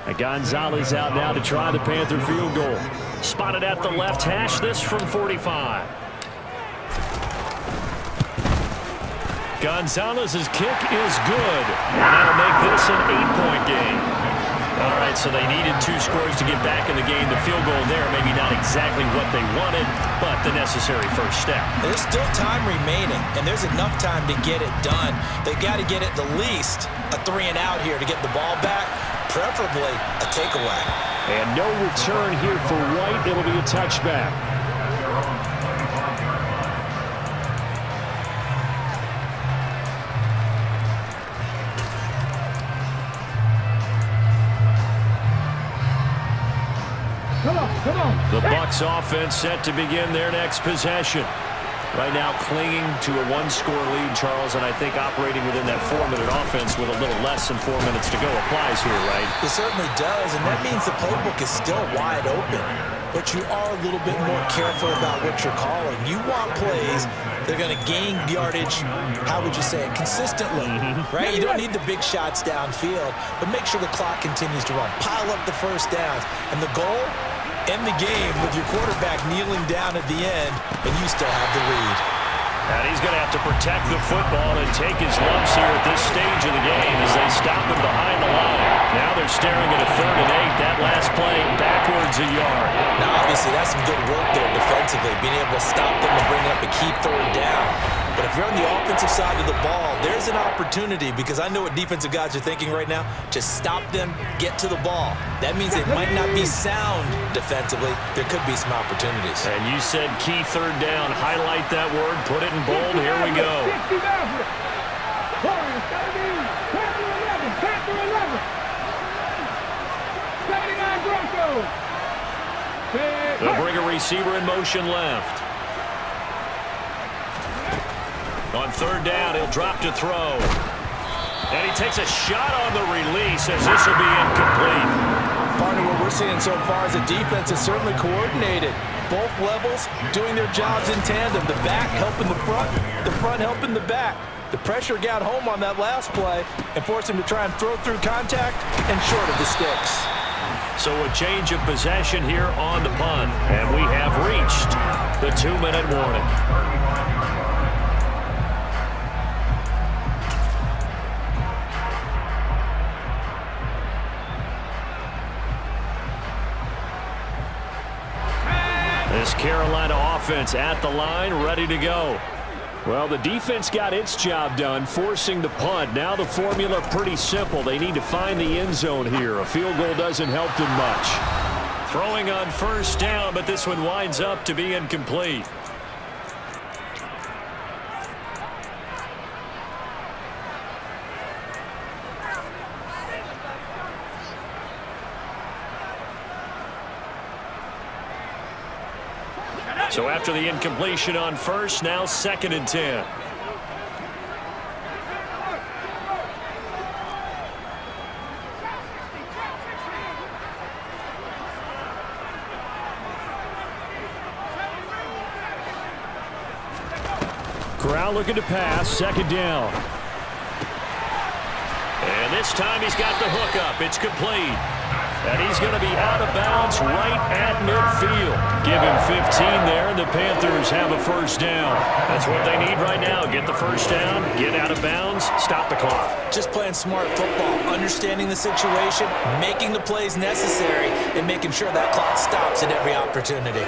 And Gonzalez out now to try the Panther field goal. Spotted at the left hash, this from 45. Gonzalez's kick is good. And that'll make this an 8-point game. All right, so they needed 2 scores to get back in the game. The field goal there, maybe not exactly what they wanted, but the necessary first step. There's still time remaining, and there's enough time to get it done. They got to get at the least a 3-and-out here to get the ball back, preferably a takeaway. And no return here for White. It'll be a touchback. Come on. The Bucs offense set to begin their next possession. Right now clinging to a 1-score lead, Charles, and I think operating within that 4-minute offense with a little less than 4 minutes to go applies here, right? It certainly does, and that means the playbook is still wide open. But you are a little bit more careful about what you're calling. You want plays that are going to gain yardage, how would you say it, consistently, right? You don't need the big shots downfield, but make sure the clock continues to run. Pile up the first downs. And the goal, end the game with your quarterback kneeling down at the end, and you still have the lead. And he's going to have to protect the football and take his lumps here at this stage of the game as they stop him behind the line. Now they're staring at a 3rd and 8. That last play backwards a yard. Now, obviously, that's some good work there defensively, being able to stop them and bring up a key 3rd down. But if you're on the offensive side of the ball, there's an opportunity, because I know what defensive guys are thinking right now. Just stop them, get to the ball. That means they might not be sound defensively. There could be some opportunities. And you said key third down. Highlight that word. Put it in bold. Here we go. 79 Broncos. They'll bring a receiver in motion left. On third down, he'll drop to throw. And he takes a shot on the release as this will be incomplete. Partner, what we're seeing so far is the defense is certainly coordinated. Both levels doing their jobs in tandem. The back helping the front helping the back. The pressure got home on that last play and forced him to try and throw through contact and short of the sticks. So a change of possession here on the punt. And we have reached the 2-minute warning. This Carolina offense at the line, ready to go. Well, the defense got its job done, forcing the punt. Now the formula pretty simple. They need to find the end zone here. A field goal doesn't help them much. Throwing on first down, but this one winds up to be incomplete. So after the incompletion on first, now 2nd and 10. Corral looking to pass, 2nd down. And this time he's got the hook up. It's complete. And he's going to be out of bounds right at midfield. Give him 15 there, and the Panthers have a first down. That's what they need right now. Get the first down, get out of bounds, stop the clock. Just playing smart football, understanding the situation, making the plays necessary, and making sure that clock stops at every opportunity.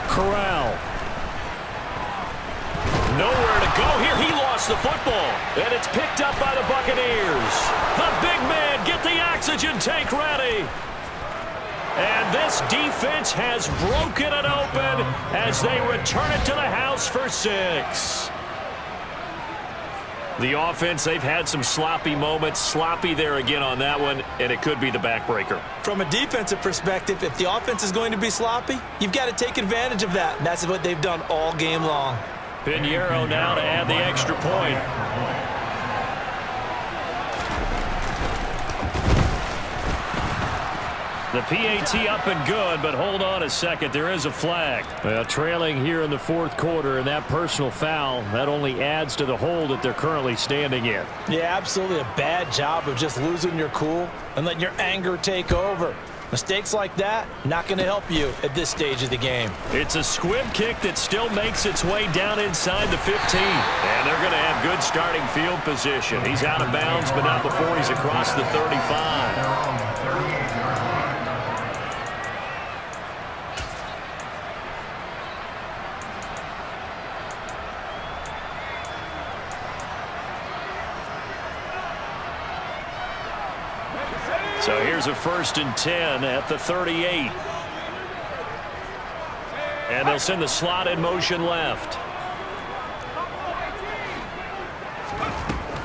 Corral. Nowhere to go here. He lost the football. And it's picked up by the Buccaneers. The big man, get the oxygen tank ready. And this defense has broken it open as they return it to the house for 6. The offense, they've had some sloppy moments. Sloppy there again on that one, and it could be the backbreaker. From a defensive perspective, if the offense is going to be sloppy, you've got to take advantage of that. And that's what they've done all game long. Pinheiro now to add the extra point. The PAT up and good, but hold on a second. There is a flag. Well, trailing here in the 4th quarter, and that personal foul, that only adds to the hole that they're currently standing in. Yeah, absolutely a bad job of just losing your cool and letting your anger take over. Mistakes like that, not going to help you at this stage of the game. It's a squib kick that still makes its way down inside the 15. And they're going to have good starting field position. He's out of bounds, but not before he's across the 35. So here's a 1st and 10 at the 38. And they'll send the slot in motion left.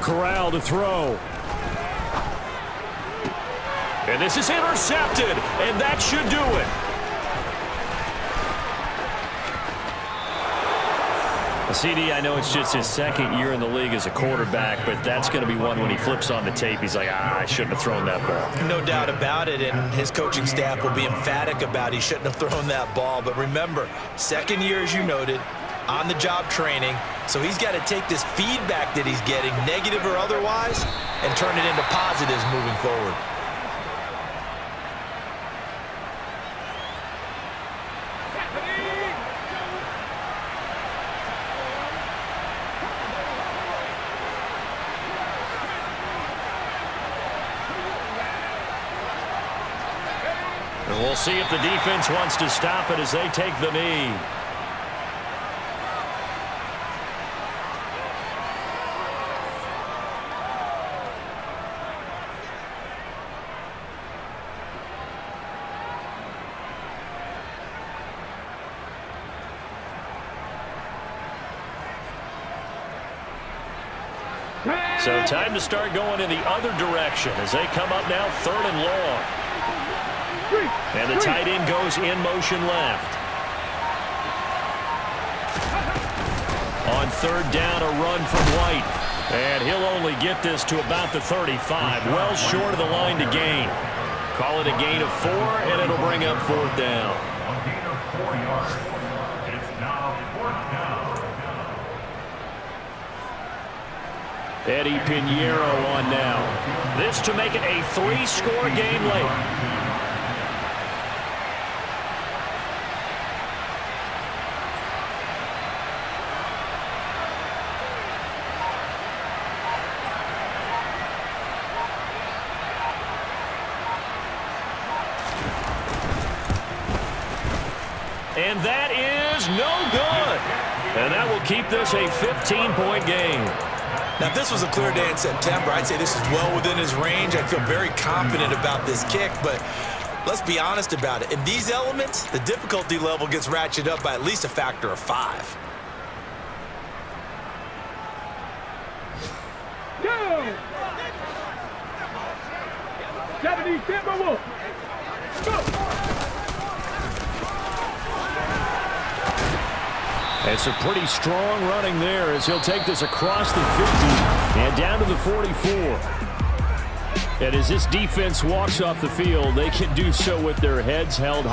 Corral to throw. And this is intercepted, and that should do it. CD, I know it's just his 2nd year in the league as a quarterback, but that's going to be one when he flips on the tape. He's like, I shouldn't have thrown that ball. No doubt about it, and his coaching staff will be emphatic about he shouldn't have thrown that ball. But remember, 2nd year, as you noted, on-the-job training, so he's got to take this feedback that he's getting, negative or otherwise, and turn it into positives moving forward. We'll see if the defense wants to stop it as they take the knee. So time to start going in the other direction as they come up now 3rd and long. And the tight end goes in motion left. On 3rd down, a run from White. And he'll only get this to about the 35, well short of the line to gain. Call it a gain of 4, and it'll bring up 4th down. A gain of 4 yards. It's now 4th down. Eddie Pinheiro on now. This to make it a 3-score game late. And that is no good. And that will keep this a 15-point game. Now, if this was a clear day in September, I'd say this is well within his range. I feel very confident about this kick, but let's be honest about it. In these elements, the difficulty level gets ratcheted up by at least a factor of 5. Go! 70 Timberwolves. Go! It's a pretty strong running there as he'll take this across the 50 and down to the 44. And as this defense walks off the field, they can do so with their heads held high.